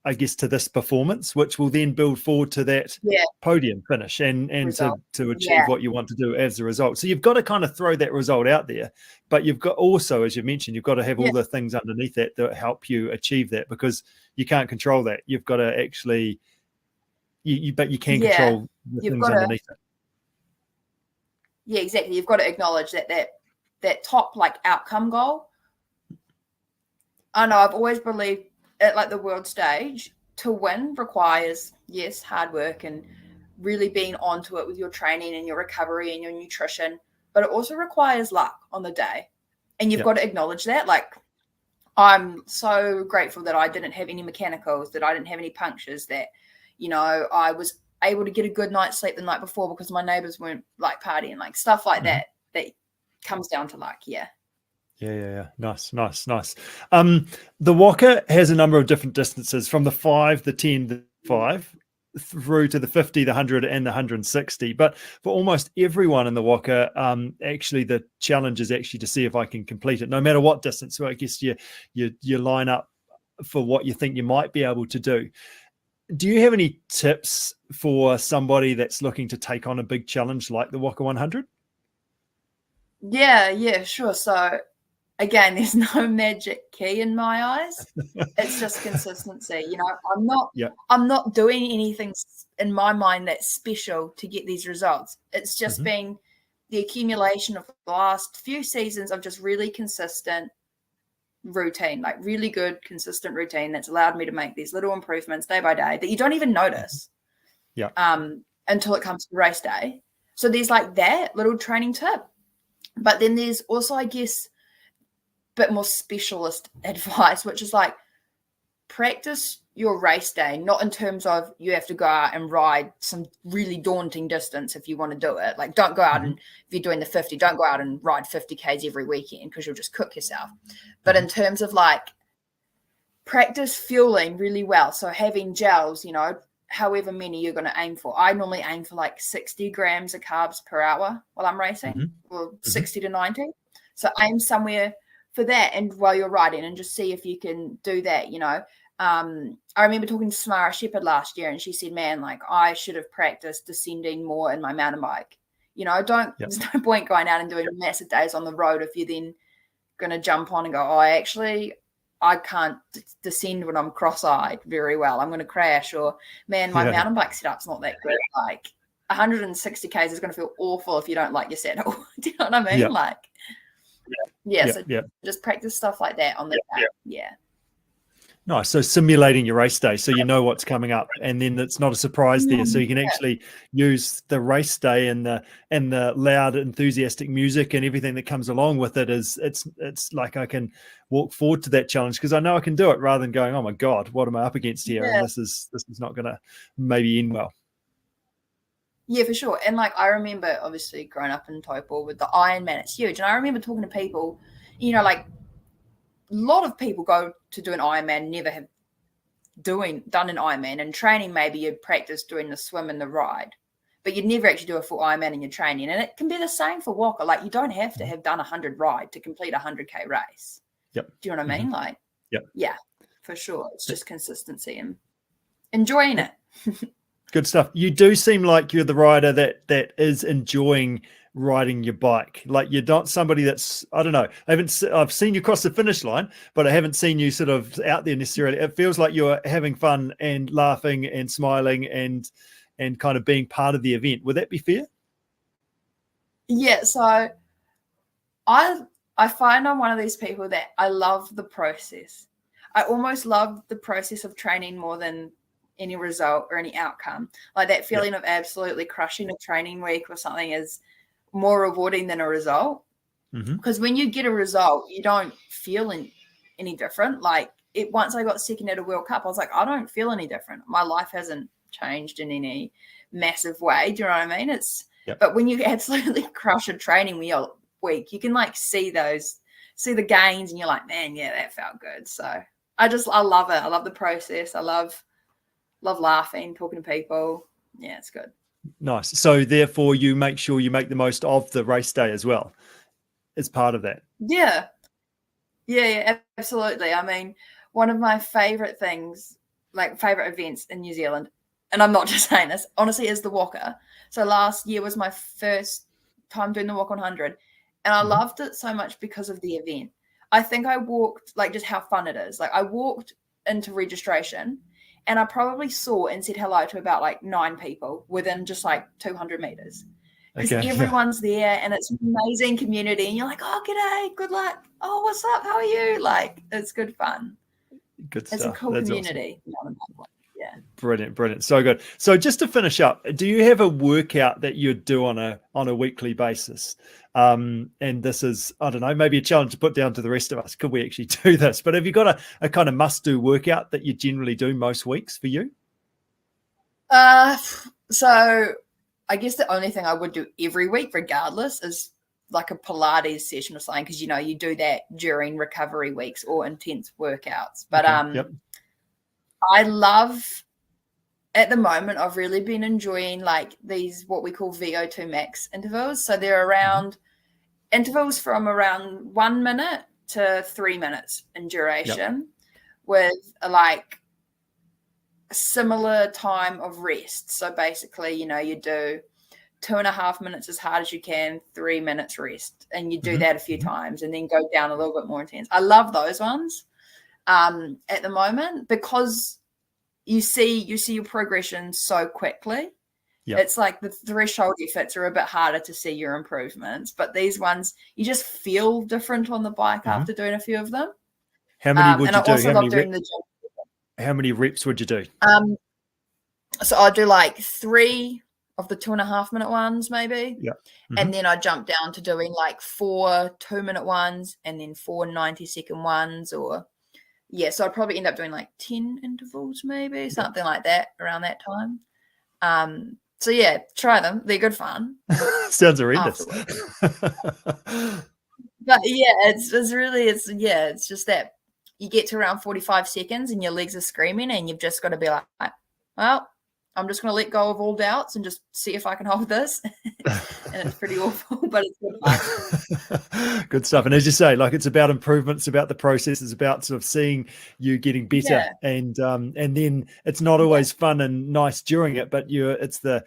S5: I guess, to this performance, which will then build forward to that podium finish and to achieve what you want to do as a result. So you've got to kind of throw that result out there, but you've got also, as you mentioned, you've got to have all the things underneath that help you achieve that, because you can't control that. You've got to actually, but you can control the things underneath it.
S7: Yeah, exactly. You've got to acknowledge that top like outcome goal. I know I've always believed at like the world stage to win requires, yes, hard work and really being onto it with your training and your recovery and your nutrition, but it also requires luck on the day. And you've got to acknowledge that. Like, I'm so grateful that I didn't have any mechanicals, that I didn't have any punctures, that, you know, I was able to get a good night's sleep the night before because my neighbors weren't like partying, like stuff like that comes down to luck. Yeah.
S5: Yeah. Nice. The Whaka has a number of different distances, from the 5, the 10, the 5, through to the 50, the 100, and the 160. But for almost everyone in the Whaka, actually the challenge is actually to see if I can complete it, no matter what distance. So I guess you line up for what you think you might be able to do. Do you have any tips for somebody that's looking to take on a big challenge like the Whaka 100?
S7: Yeah, sure. So again, there's no magic key in my eyes. It's just consistency. You know, I'm not doing anything in my mind that's special to get these results. It's just been the accumulation of the last few seasons of just really consistent routine, like really good, consistent routine that's allowed me to make these little improvements day by day that you don't even notice until it comes to race day. So there's like that little training tip. But then there's also, I guess, a bit more specialist advice, which is like practice your race day, not in terms of you have to go out and ride some really daunting distance if you want to do it. Like, don't go out and, if you're doing the 50, don't go out and ride 50 Ks every weekend because you'll just cook yourself. But in terms of like practice fueling really well. So having gels, you know, however many you're going to aim for. I normally aim for like 60 grams of carbs per hour while I'm racing, or 60 to 90. So aim somewhere for that, and while you're riding, and just see if you can do that, you know. I remember talking to Samara Shepherd last year, and she said, man, like I should have practiced descending more in my mountain bike. You know, there's no point going out and doing massive days on the road if you're then going to jump on and go, I can't descend when I'm cross-eyed very well. I'm going to crash, or man, my mountain bike setup's not that good. Like 160 Ks is going to feel awful if you don't like your saddle. Do you know what I mean? Just practice stuff like that on the day. Yeah.
S5: Nice. So simulating your race day, so you know what's coming up, and then it's not a surprise there. So you can actually use the race day and the loud, enthusiastic music and everything that comes along with it. It's like I can walk forward to that challenge because I know I can do it, rather than going, oh my God, what am I up against here? And this is not going to maybe end well.
S7: Yeah, for sure. And like I remember, obviously, growing up in Taupo with the Ironman, it's huge. And I remember talking to people, you know, like a lot of people go to do an Ironman, never have done an Ironman, and training, maybe you'd practice doing the swim and the ride, but you'd never actually do a full Ironman in your training. And it can be the same for Whaka. Like you don't have to have done 100 ride to complete a 100K race.
S5: Yep.
S7: Do you know what I mean? Like,
S5: yeah,
S7: for sure. It's just consistency and enjoying it.
S5: Good stuff. You do seem like you're the rider that is enjoying riding your bike. Like you're not somebody that's, I don't know, I've seen you cross the finish line, but I haven't seen you sort of out there necessarily. It feels like you're having fun and laughing and smiling and kind of being part of the event. Would that be fair?
S7: Yeah. So I find I'm one of these people that I love the process. I almost love the process of training more than any result or any outcome. Like that feeling of absolutely crushing a training week or something is more rewarding than a result. Because when you get a result, you don't feel any different. Like once I got second at a World Cup, I was like, I don't feel any different. My life hasn't changed in any massive way. Do you know what I mean? But when you absolutely crush a training week, you can like see the gains, and you're like, man, yeah, that felt good. So I love it. I love the process. I love laughing, talking to people. Yeah, it's good.
S5: Nice. So therefore you make sure you make the most of the race day as well as part of that.
S7: Yeah, absolutely. I mean, one of my favorite things, like favorite events in New Zealand, and I'm not just saying this, honestly, is the Whaka. So last year was my first time doing the Whaka 100, and I loved it so much because of the event. I think I walked, like, just how fun it is. Like I walked into registration, and I probably saw and said hello to about like 9 people within just like 200 meters. because
S5: Okay, yeah.
S7: everyone's there and it's an amazing community. And you're like, oh, g'day, good luck. Oh, what's up? How are you? Like, it's good fun.
S5: Good
S7: It's a
S5: stuff.
S7: cool
S5: That's awesome.
S7: community. Yeah.
S5: Brilliant. So good. So just to finish up, do you have a workout that you do on a weekly basis? And this is, I don't know, maybe a challenge to put down to the rest of us. Could we actually do this? But have you got a kind of must-do workout that you generally do most weeks for you?
S7: So I guess the only thing I would do every week, regardless, is like a Pilates session or something, because you do that during recovery weeks or intense workouts. But
S5: Yep.
S7: I love, at the moment, I've really been enjoying like these what we call VO2 max intervals. So they're around intervals from around 1 minute to 3 minutes in duration, with like a similar time of rest. So basically, you do 2.5 minutes as hard as you can, 3 minutes rest, and you do that a few times and then go down a little bit more intense. I love those ones at the moment, because you see your progression so quickly. It's like the threshold efforts are a bit harder to see your improvements, but these ones you just feel different on the bike after doing a few of them.
S5: How many would
S7: and
S5: you
S7: I
S5: do?
S7: also love doing the gym.
S5: How many reps would you do?
S7: So I'll do like 3 of the 2.5 minute ones, maybe. And then I jump down to doing like 4 2-minute ones and then 4 90-second ones, or so I'd probably end up doing like 10 intervals, maybe something like that around that time. So yeah, try them. They're good fun.
S5: Sounds horrendous.
S7: But yeah, it's just that you get to around 45 seconds and your legs are screaming, and you've just got to be like, well, I'm just going to let go of all doubts and just see if I can hold this. And it's pretty awful, but it's good fun.
S5: Good stuff. And as you say, like, it's about improvement, it's about the process, it's about sort of seeing you getting better. And then it's not always fun and nice during it, but it's the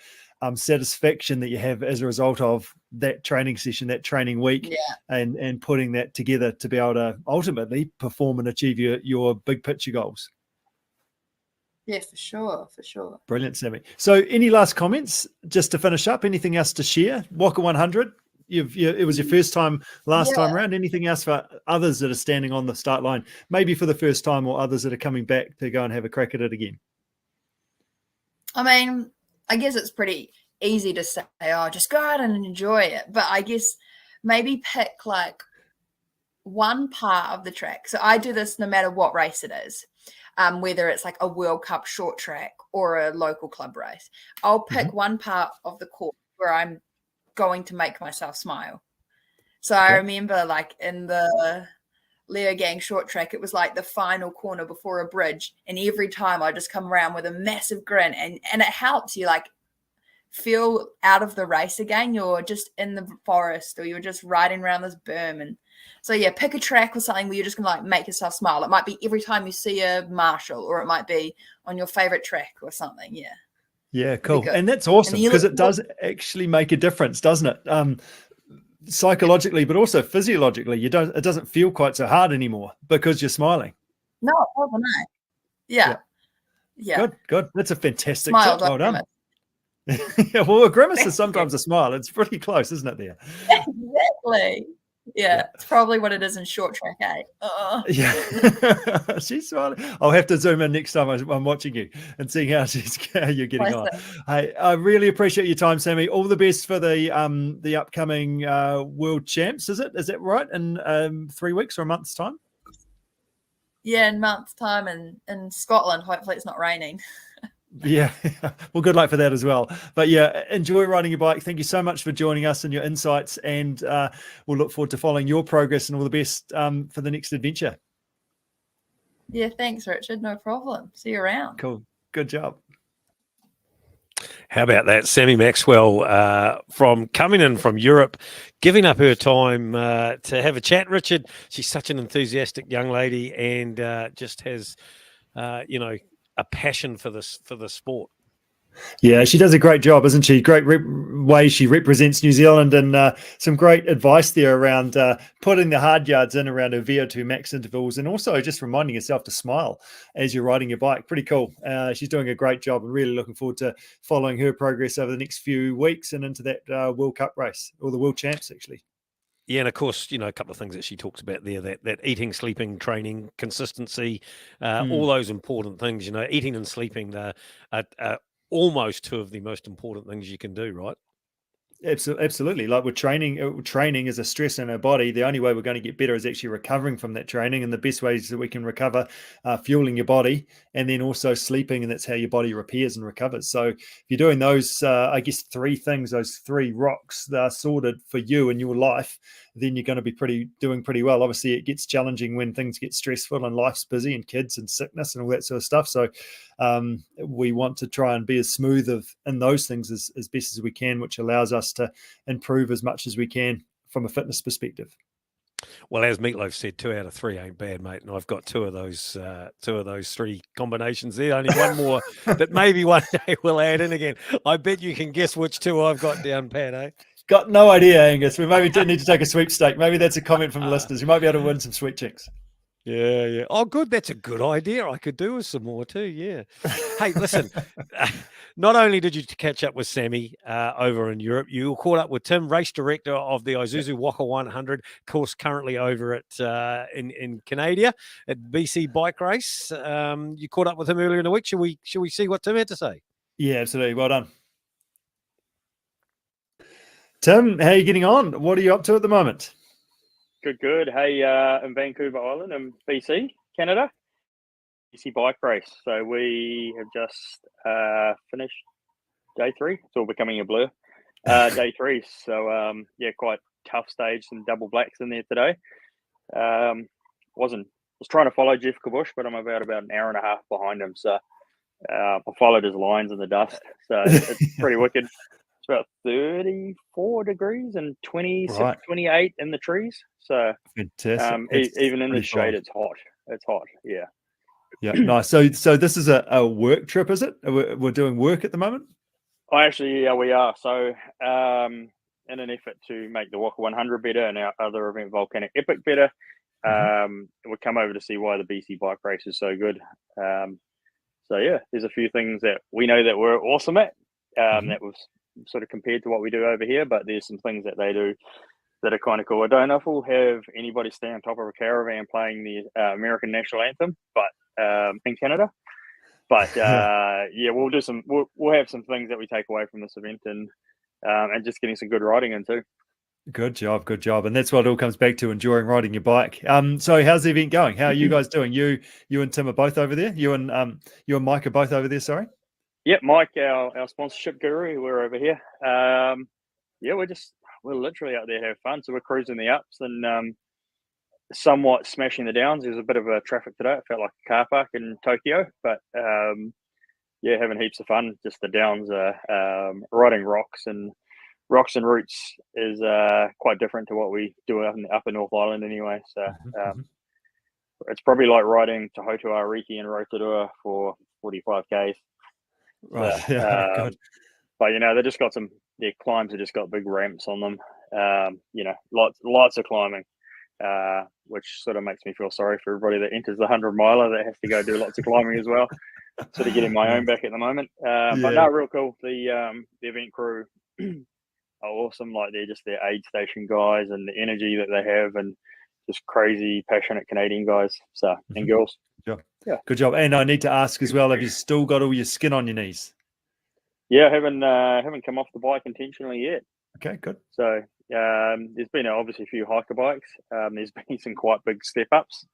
S5: satisfaction that you have as a result of that training session, that training week, and putting that together to be able to ultimately perform and achieve your big picture goals.
S7: Yeah, for sure.
S5: Brilliant, Sammie. So any last comments just to finish up? Anything else to share? Whaka 100, it was your first time last time around. Anything else for others that are standing on the start line, maybe for the first time, or others that are coming back to go and have a crack at it again?
S7: I mean, I guess it's pretty easy to say, oh, just go out and enjoy it. But I guess maybe pick like one part of the track. So I do this no matter what race it is. Whether it's like a World Cup short track or a local club race, I'll pick one part of the course where I'm going to make myself smile. So I remember like in the Leo Gang short track, it was like the final corner before a bridge. And every time I just come around with a massive grin, and it helps you like feel out of the race again. You're just in the forest, or you're just riding around this berm. And so yeah, pick a track or something where you're just gonna like make yourself smile. It might be every time you see a marshal, or it might be on your favorite track or something.
S5: Yeah, cool. And that's awesome, because it does actually make a difference, doesn't it? Psychologically, but also physiologically, it doesn't feel quite so hard anymore because you're smiling.
S7: No, it doesn't. Yeah.
S5: Good. That's a fantastic
S7: Smile,
S5: tip. Well done. Well, a grimace is sometimes a smile. It's pretty close, isn't it? There.
S7: Exactly. Yeah, it's probably what it is in short track,
S5: Yeah, she's smiling. I'll have to zoom in next time I'm watching you and seeing how you're getting on. I really appreciate your time, Sammie. All the best for the upcoming World Champs. Is that right? In 3 weeks or a month's time?
S7: Yeah, in a month's time, in Scotland. Hopefully, it's not raining.
S5: Yeah. Well, good luck for that as well. But yeah, enjoy riding your bike. Thank you so much for joining us and your insights, and we'll look forward to following your progress, and all the best for the next adventure.
S7: Yeah, thanks, Richard. No problem. See you around.
S5: Cool. Good job.
S4: How about that? Sammie Maxwell from coming in from Europe, giving up her time to have a chat. Richard, she's such an enthusiastic young lady, and just has, a passion for the sport.
S5: Yeah, she does a great job, isn't she? Great way she represents New Zealand, and some great advice there around putting the hard yards in around her VO2 max intervals, and also just reminding yourself to smile as you're riding your bike. Pretty cool. She's doing a great job, and really looking forward to following her progress over the next few weeks and into that World Cup race, or the World Champs, actually.
S4: Yeah, and of course, a couple of things that she talks about there, that eating, sleeping, training, consistency, all those important things, eating and sleeping are almost two of the most important things you can do, right?
S5: Absolutely. Like with training is a stress in our body. The only way we're going to get better is actually recovering from that training. And the best ways that we can recover are fueling your body and then also sleeping. And that's how your body repairs and recovers. So if you're doing those, I guess, three things, those three rocks that are sorted for you in your life, then you're going to be doing pretty well. Obviously, it gets challenging when things get stressful and life's busy and kids and sickness and all that sort of stuff. So we want to try and be as smooth in those things as best as we can, which allows us to improve as much as we can from a fitness perspective.
S4: Well, as Meatloaf said, 2 out of 3 ain't bad, mate. And I've got two of those three combinations there. Only one more that maybe one day we'll add in again. I bet you can guess which two I've got down, Pat, eh?
S5: Got no idea, Angus. We maybe need to take a sweepstake. Maybe that's a comment from the listeners. You might be able to win some sweet chicks.
S4: Yeah. Oh, good. That's a good idea. I could do with some more too. Yeah. Hey, listen, not only did you catch up with Sammie over in Europe, you caught up with Tim, race director of the Isuzu Whaka 100 course, currently over at in Canada at BC Bike Race. You caught up with him earlier in the week. Should we see what Tim had to say?
S5: Yeah, absolutely. Well done. Tim, how are you getting on? What are you up to at the moment?
S8: Good. Hey, in Vancouver Island in BC, Canada, BC Bike Race. So we have just finished day 3. It's all becoming a blur. Day 3. So quite tough stage. Some double blacks in there today. Was trying to follow Jeff Kabush, but I'm about an hour and a half behind him. So I followed his lines in the dust. So it's pretty wicked. It's about 34 degrees and 28 in the trees. So
S5: fantastic.
S8: Even in the shade, it's hot. It's hot. Yeah.
S5: Yeah. Nice. So this is a work trip, is it? We're doing work at the moment?
S8: We are. So in an effort to make the Whaka 100 better and our other event, Volcanic Epic, better, we come over to see why the BC Bike Race is so good. There's a few things that we know that we're awesome at that was sort of compared to what we do over here, but there's some things that they do that are kind of cool. I don't know if we'll have anybody stay on top of a caravan playing the American national anthem, but in Canada. But we'll do we'll have some things that we take away from this event and just getting some good riding in too.
S5: Good job. And that's what it all comes back to, enjoying riding your bike. So how's the event going? How are you guys doing? You and Tim are both over there? You and Mike are both over there, sorry?
S8: Yep, Mike, our sponsorship guru, we're over here. We're literally out there to have fun. So we're cruising the ups and somewhat smashing the downs. There's a bit of a traffic today. It felt like a car park in Tokyo, but having heaps of fun. Just the downs are riding rocks and roots is quite different to what we do up in North Island anyway. So it's probably like riding Te Hotu Ariki and Rotorua for 45 Ks.
S5: Right.
S8: But they just got their climbs have just got big ramps on them. Lots of climbing, which sort of makes me feel sorry for everybody that enters the 100 miler that has to go do lots of climbing as well. Sort of getting my own back at the moment. But no, real cool. The event crew are awesome. Like they're just their aid station guys and the energy that they have, and just crazy passionate Canadian guys. So and girls.
S5: Yeah, good job. And I need to ask as well, have you still got all your skin on your knees?
S8: Yeah, I haven't come off the bike intentionally yet.
S5: Okay, good.
S8: So there's been obviously a few hiker bikes. There's been some quite big step ups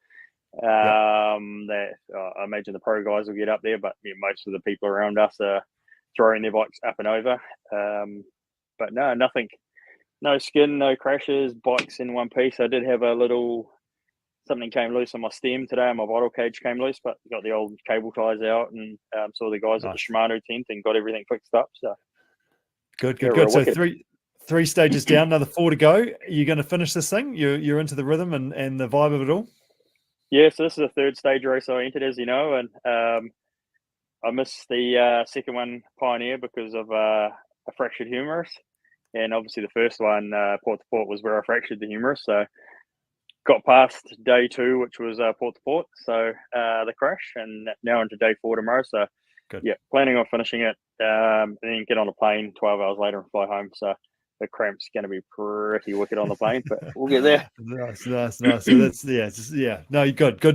S8: that I imagine the pro guys will get up there, but most of the people around us are throwing their bikes up and over. But no, nothing, no skin, no crashes, bikes in one piece. I did have something came loose on my stem today, and my bottle cage came loose, but got the old cable ties out and saw the guys at the Shimano tent and got everything fixed up. So
S5: good. So three stages down, another 4 to go. Are you going to finish this thing? You're into the rhythm and the vibe of it all?
S8: Yeah, so this is a 3rd stage race I entered, as you know, and I missed the second one, Pioneer, because of a fractured humerus. And obviously the first one, port to port, was where I fractured the humerus. So got past day 2, which was port to port. So the crash, and now into day 4 tomorrow. So
S5: Good.
S8: yeah, planning on finishing it, and then get on a plane 12 hours later and fly home. So the cramp's going to be pretty wicked on the plane, but we'll get there.
S5: Nice. So that's No, good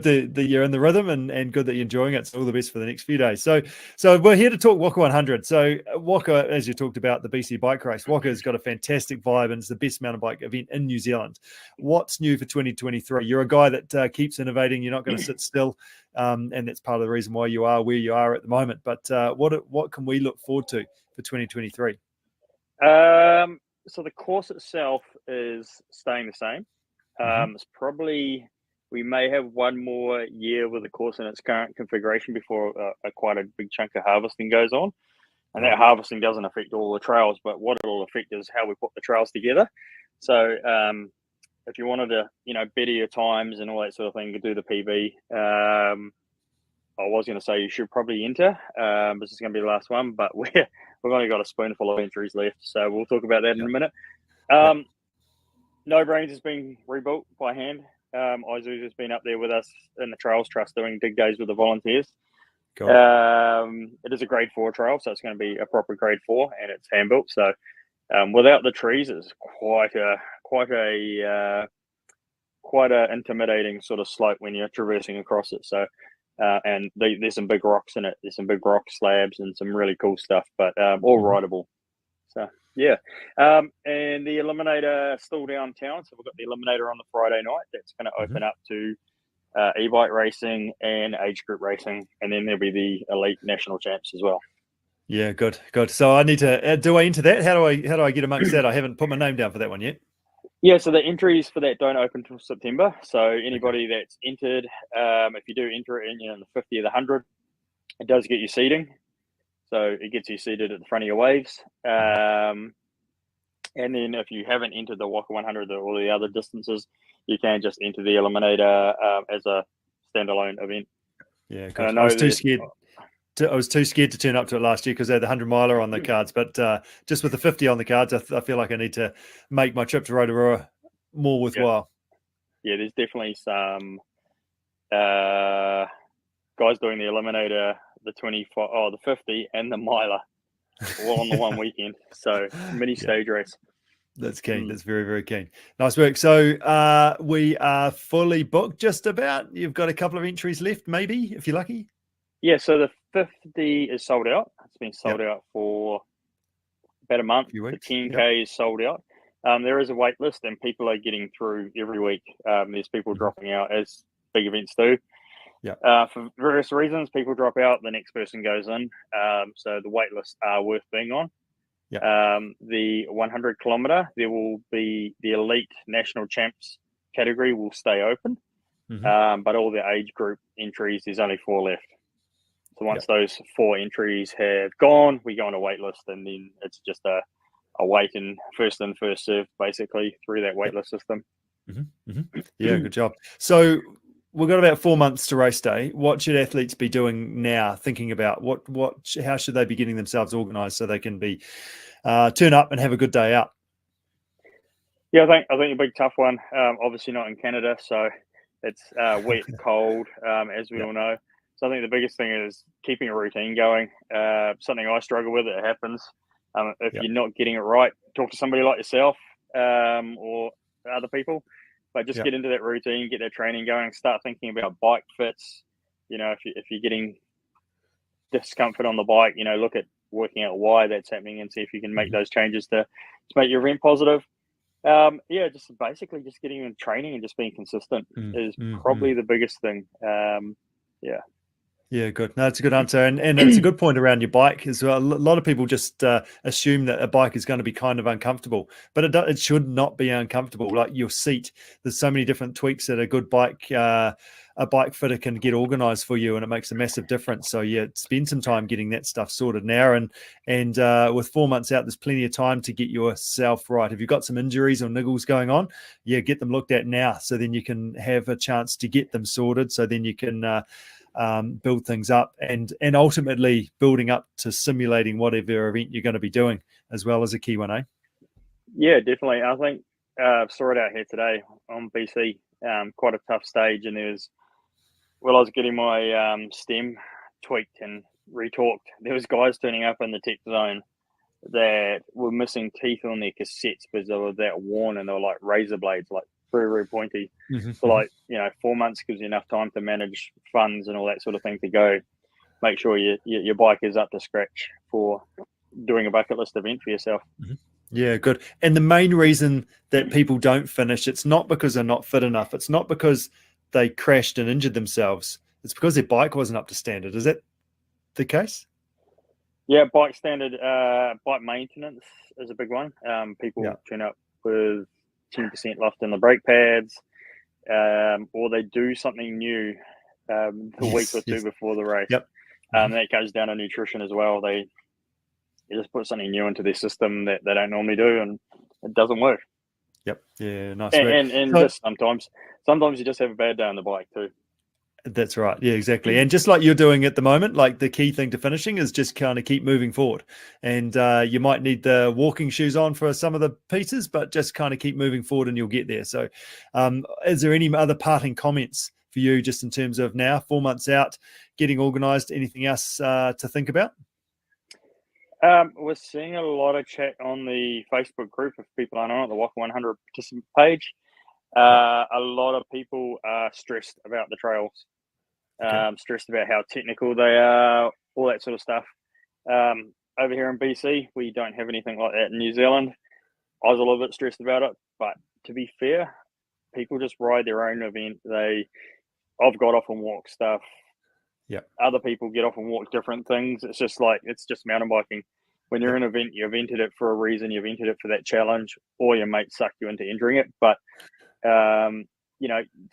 S5: that you're in the rhythm, and good that you're enjoying it. So all the best for the next few days. So we're here to talk Whaka 100. So Whaka, as you talked about, the BC bike race, Whaka has got a fantastic vibe and it's the best mountain bike event in New Zealand. What's new for 2023? You're a guy that keeps innovating. You're not going to sit still, and that's part of the reason why you are where you are at the moment. But what can we look forward to for 2023?
S8: So the course itself is staying the same. It's probably, we may have one more year with the course in its current configuration before quite a big chunk of harvesting goes on. And that harvesting doesn't affect all the trails, but what it'll affect is how we put the trails together. So if you wanted to, better your times and all that sort of thing, you could do the PB. I was going to say you should probably enter. This is going to be the last one, but we've only got a spoonful of entries left, so we'll talk about that in a minute. No Brains has been rebuilt by hand. Izuzu has been up there with us in the Trails Trust doing dig days with the volunteers.
S5: Cool.
S8: It is a grade 4 trail, so it's going to be a proper grade 4, and it's hand built. So without the trees, it's quite a intimidating sort of slope when you're traversing across it. So. And there's some big rocks in it. There's some big rock slabs and some really cool stuff, but all rideable. So yeah, and the Eliminator still downtown. So we've got the Eliminator on the Friday night. That's going to open up to e-bike racing and age group racing, and then there'll be the elite national champs as well.
S5: Yeah, good. So I need to do I enter that? How do I get amongst that? I haven't put my name down for that one yet.
S8: Yeah, so the entries for that don't open until September. So anybody that's entered, if you do enter it in the 50 or the 100, it does get you seating. So it gets you seated at the front of your waves. And then if you haven't entered the Whaka 100 or the other distances, you can just enter the Eliminator as a standalone event.
S5: Yeah, I was too scared. I was too scared to turn up to it last year because they had the 100 miler on the cards. But just with the 50 on the cards, I feel like I need to make my trip to Rotorua more worthwhile.
S8: Yeah, there's definitely some guys doing the Eliminator, the 25, the 50, and the miler all on the one weekend. So mini stage race.
S5: That's keen. That's very, very keen. Nice work. So we are fully booked just about. You've got a couple of entries left, maybe, if you're lucky.
S8: Yeah, so the 50 is sold out. It's been sold out for about a month. The 10K is sold out. There is a wait list, and people are getting through every week. There's people dropping out, as big events do. For various reasons, people drop out. The next person goes in. So the wait lists are worth being on. The 100 kilometer, there will be the elite national champs category will stay open. But all the age group entries, there's only 4 left. So once those 4 entries have gone, we go on a wait list, and then it's just a wait and first in, first served, basically, through that wait list system.
S5: Yeah, good job. So we've got about 4 months to race day. What should athletes be doing now, thinking about how should they be getting themselves organised so they can be turn up and have a good day out?
S8: Yeah, I think a big tough one. Obviously not in Canada, so it's wet, cold, as we all know. So I think the biggest thing is keeping a routine going. Something I struggle with, it happens. If you're not getting it right, talk to somebody like yourself or other people. But just get into that routine, get that training going, start thinking about bike fits. If you're getting discomfort on the bike, look at working out why that's happening and see if you can make those changes to make your event positive. Just basically just getting in training and just being consistent is probably the biggest thing.
S5: Yeah, good. No, that's a good answer. And it's a good point around your bike as well. A lot of people just assume that a bike is going to be kind of uncomfortable, but it should not be uncomfortable. Like your seat, there's so many different tweaks that a good bike, a bike fitter can get organized for you, and it makes a massive difference. So spend some time getting that stuff sorted now. And with 4 months out, there's plenty of time to get yourself right. If you've got some injuries or niggles going on, get them looked at now. So then you can have a chance to get them sorted. So then you can build things up, and ultimately building up to simulating whatever event you're going to be doing as well as a key one, eh?
S8: Yeah, definitely. I think saw it out here today on BC. Quite a tough stage, and I was getting my stem tweaked and retorqued. There was guys turning up in the tech zone that were missing teeth on their cassettes because they were that worn, and they were like razor blades, like very, very pointy. So, like, 4 months gives you enough time to manage funds and all that sort of thing to go. Make sure your bike is up to scratch for doing a bucket list event for yourself.
S5: Yeah, good. And the main reason that people don't finish, it's not because they're not fit enough. It's not because they crashed and injured themselves. It's because their bike wasn't up to standard. Is that the case?
S8: Yeah, bike standard, bike maintenance is a big one. People turn up with 10% left in the brake pads, or they do something new the week or two before the race. That goes down to nutrition as well. They just put something new into their system that they don't normally do, and it doesn't work.
S5: Yeah, nice.
S8: And just sometimes you just have a bad day on the bike too.
S5: That's right. Yeah, exactly. And just like you're doing at the moment, like the key thing to finishing is just kind of keep moving forward. And you might need the walking shoes on for some of the pieces, but just kind of keep moving forward and you'll get there. So is there any other parting comments for you just in terms of now, 4 months out, getting organized, anything else to think about?
S8: We're seeing a lot of chat on the Facebook group of people I know at the Whaka 100 participant page. A lot of people are stressed about the trails. Stressed about how technical they are, all that sort of stuff. Over here in BC, we don't have anything like that in New Zealand. I was a little bit stressed about it, but to be fair, people just ride their own event. I've got off and walk stuff. Other people get off and walk different things. It's just mountain biking. When you're in an event, you've entered it for a reason. You've entered it for that challenge, or your mate sucked you into entering it. But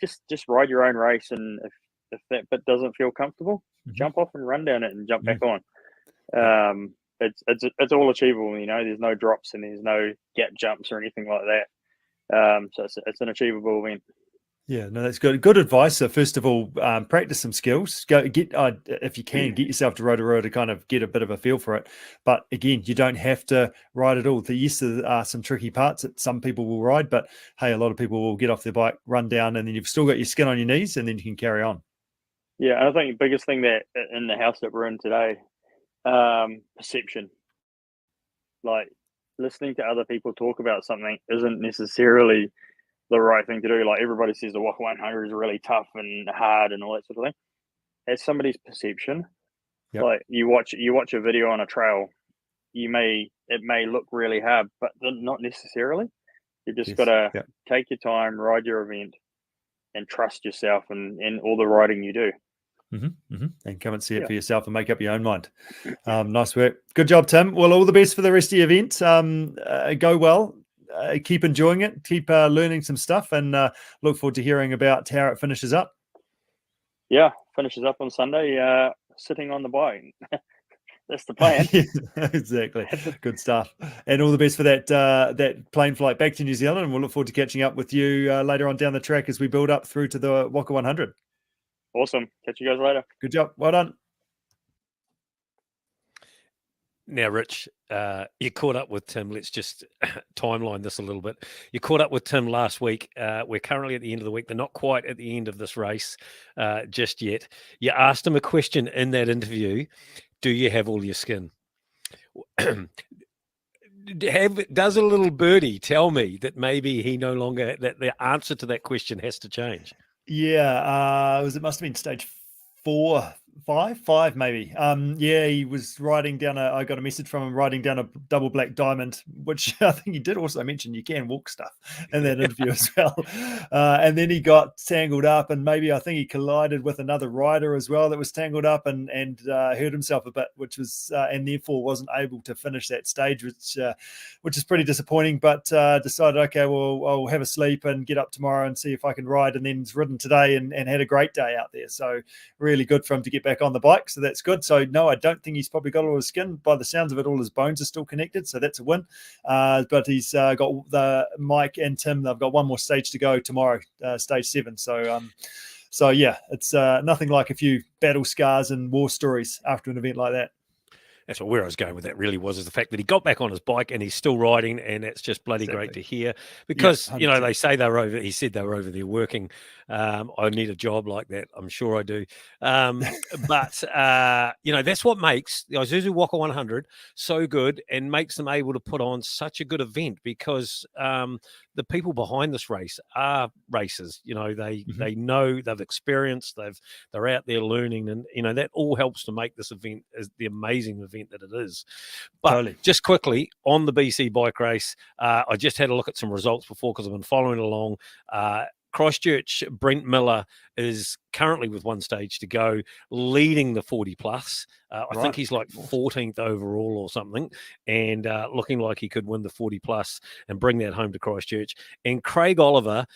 S8: just ride your own race, and if that bit doesn't feel comfortable, jump off and run down it and jump back on. It's all achievable. There's no drops and there's no gap jumps or anything like that. So it's an achievable event.
S5: Yeah, no, that's good. Good advice. So first of all, practice some skills. Go get, if you can, get yourself to Rotorua to kind of get a bit of a feel for it. But again, you don't have to ride it all. Yes, there are some tricky parts that some people will ride, but hey, a lot of people will get off their bike, run down, and then you've still got your skin on your knees, and then you can carry on.
S8: Yeah, and I think the biggest thing that in the house that we're in today, perception. Like, listening to other people talk about something isn't necessarily the right thing to do. Like, everybody says the Whaka 100 is really tough and hard and all that sort of thing. That's somebody's perception. Like, you watch a video on a trail, it may look really hard, but not necessarily. You've just got to take your time, ride your event, and trust yourself and all the riding you do. And come and see it for yourself and make up your own mind. Nice work. Good job, Tim. Well, all the best for the rest of your event. Go well. Keep enjoying it. Keep learning some stuff, and look forward to hearing about how it finishes up. Yeah, finishes up on Sunday, sitting on the bike. That's the plan. Exactly. Good stuff. And all the best for that plane flight back to New Zealand. And we'll look forward to catching up with you later on down the track as we build up through to the Whaka 100. Awesome. Catch you guys later. Good job. Well done.
S4: Now, Rich, you caught up with Tim. Let's just timeline this a little bit. You caught up with Tim last week. We're currently at the end of the week. They're not quite at the end of this race just yet. You asked him a question in that interview. Do you have all your skin? Does a little birdie tell me that maybe he no longer, that the answer to that question has to change? Yeah, it must have been stage 5 maybe. He was riding down I got a message from him riding down a double black diamond, which I think he did also mention you can walk stuff in that interview as well. And then he got tangled up, and maybe I think he collided with another rider as well that was tangled up and hurt himself a bit, which was and therefore wasn't able to finish that stage, which is pretty disappointing, but decided, okay, well, I'll have a sleep and get up tomorrow and see if I can ride, and then he's ridden today and had a great day out there. So really good for him to get back on the bike, so that's good. So no, I don't think he's probably got all his skin. By the sounds of it, all his bones are still connected, so that's a win. But he's got the Mike and Tim, they've got one more stage to go tomorrow, stage 7. So
S5: So yeah, it's nothing like a few battle scars and war stories after an event like that.
S4: That's where I was going with that really was is the fact that he got back on his bike and he's still riding, and it's just bloody great to hear because,
S5: Yeah,
S4: you know, they say he said they were over there working. I need a job like that. I'm sure I do. But, you know, that's what makes the Isuzu Whaka 100 so good and makes them able to put on such a good event because the people behind this race are racers. You know, they know, they've experienced, they're out there learning, and, you know, that all helps to make this event as the amazing event that it is. But
S5: Totally.
S4: just quickly on the BC bike race, I just had a look at some results before because I've been following along. Christchurch, Brent Miller is currently with one stage to go, leading the 40 plus. I think he's like 14th overall or something, and looking like he could win the 40 plus and bring that home to Christchurch. And Craig Oliver,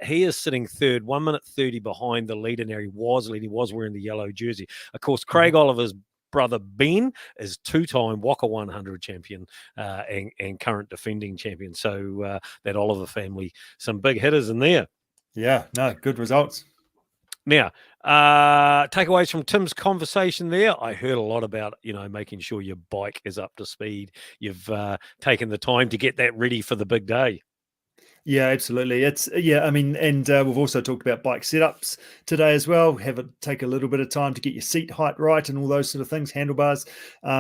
S4: he is sitting third, 1 minute 30 behind the leader. Now he was wearing the yellow jersey. Of course, Craig Oliver's brother Ben is two-time Whaka 100 champion and current defending champion. So that Oliver family, some big hitters in there.
S5: Yeah, no, good results.
S4: Now, takeaways from Tim's conversation there. I heard a lot about, you know, making sure your bike is up to speed. You've taken the time to get that ready for the big day.
S5: Yeah, absolutely. I mean, and we've also talked about bike setups today as well. Take a little bit of time to get your seat height right and all those sort of things, handlebars.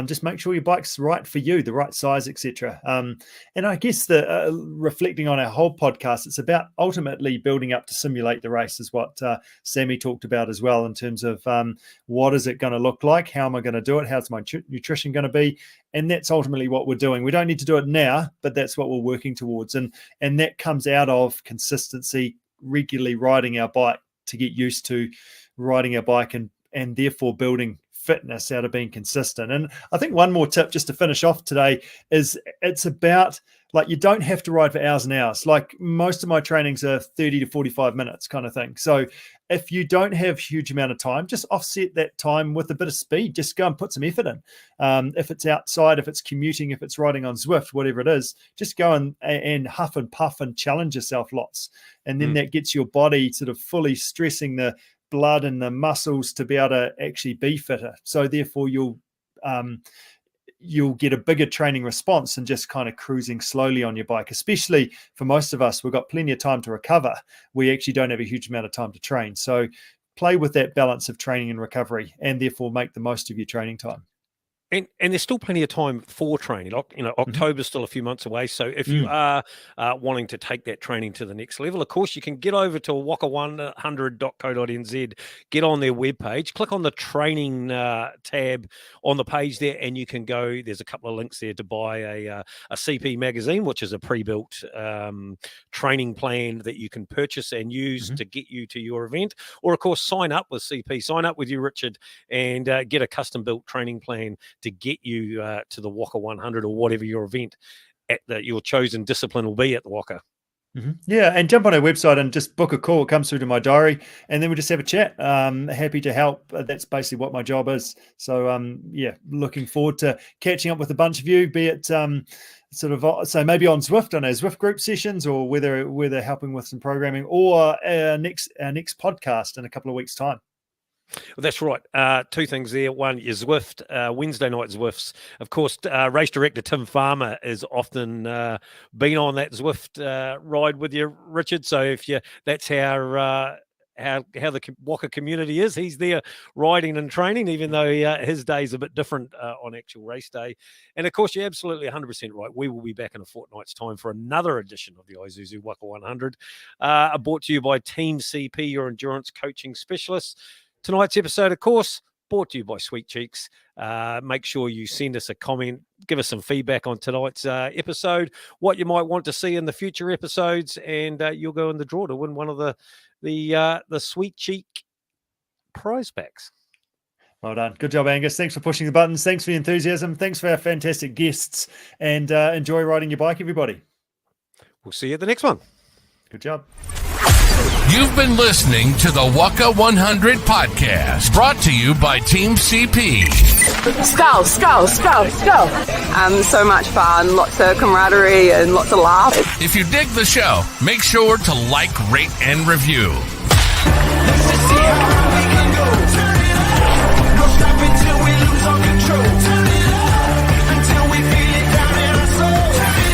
S5: Just make sure your bike's right for you, the right size, etc. And I guess reflecting on our whole podcast, it's about ultimately building up to simulate the race is what Sammie talked about as well in terms of what is it going to look like? How am I going to do it? How's my nutrition going to be? And that's ultimately what we're doing. We don't need to do it now, but that's what we're working towards. And that comes out of consistency, regularly riding our bike to get used to riding our bike and therefore building fitness out of being consistent. And I think one more tip just to finish off today is it's about, like, you don't have to ride for hours and hours. Like most of my trainings are 30 to 45 minutes kind of thing. So if you don't have a huge amount of time, just offset that time with a bit of speed. Just go and put some effort in. If it's outside, if it's commuting, if it's riding on Zwift, whatever it is, just go and huff and puff and challenge yourself lots. And then that gets your body sort of fully stressing the blood and the muscles to be able to actually be fitter. So therefore you'll get a bigger training response than just kind of cruising slowly on your bike. Especially for most of us, we've got plenty of time to recover. We actually don't have a huge amount of time to train. So play with that balance of training and recovery, and therefore make the most of your training time.
S4: And there's still plenty of time for training. Like, you know, October's still a few months away. So if you are wanting to take that training to the next level, of course, you can get over to whaka100.co.nz, get on their webpage, click on the training tab on the page there, and you can go. There's a couple of links there to buy a CP magazine, which is a pre-built training plan that you can purchase and use to get you to your event. Or, of course, sign up with CP, sign up with you, Richard, and get a custom-built training plan to get you to the Whaka 100 or whatever your event at your chosen discipline will be at the Whaka.
S5: Yeah, and jump on our website and just book a call. It comes through to my diary, and then we just have a chat. Happy to help. That's basically what my job is. So, looking forward to catching up with a bunch of you, be it so maybe on Zwift, on our Zwift group sessions, or whether they're helping with some programming, or our next podcast in a couple of weeks' time.
S4: Well, that's right. Two things there. One is Zwift, Wednesday night Zwifts. Of course, race director Tim Farmer is often been on that Zwift ride with you, Richard. So that's how the Whaka community is. He's there riding and training, even though his day's a bit different on actual race day. And of course, you're absolutely 100% right. We will be back in a fortnight's time for another edition of the Isuzu Whaka 100, brought to you by Team CP, your endurance coaching specialists. Tonight's episode, of course, brought to you by Sweet Cheeks. Make sure you send us a comment, give us some feedback on tonight's episode, what you might want to see in the future episodes, and you'll go in the draw to win one of the Sweet Cheek prize packs.
S5: Well done. Good job, Angus. Thanks for pushing the buttons. Thanks for the enthusiasm. Thanks for our fantastic guests, and enjoy riding your bike, everybody.
S4: We'll see you at the next one.
S5: Good job.
S1: You've been listening to the Whaka 100 podcast, brought to you by Team CP.
S9: Skull. So much fun, lots of camaraderie and lots of laughs.
S1: If you dig the show, make sure to like, rate, and review.
S3: Let's just see how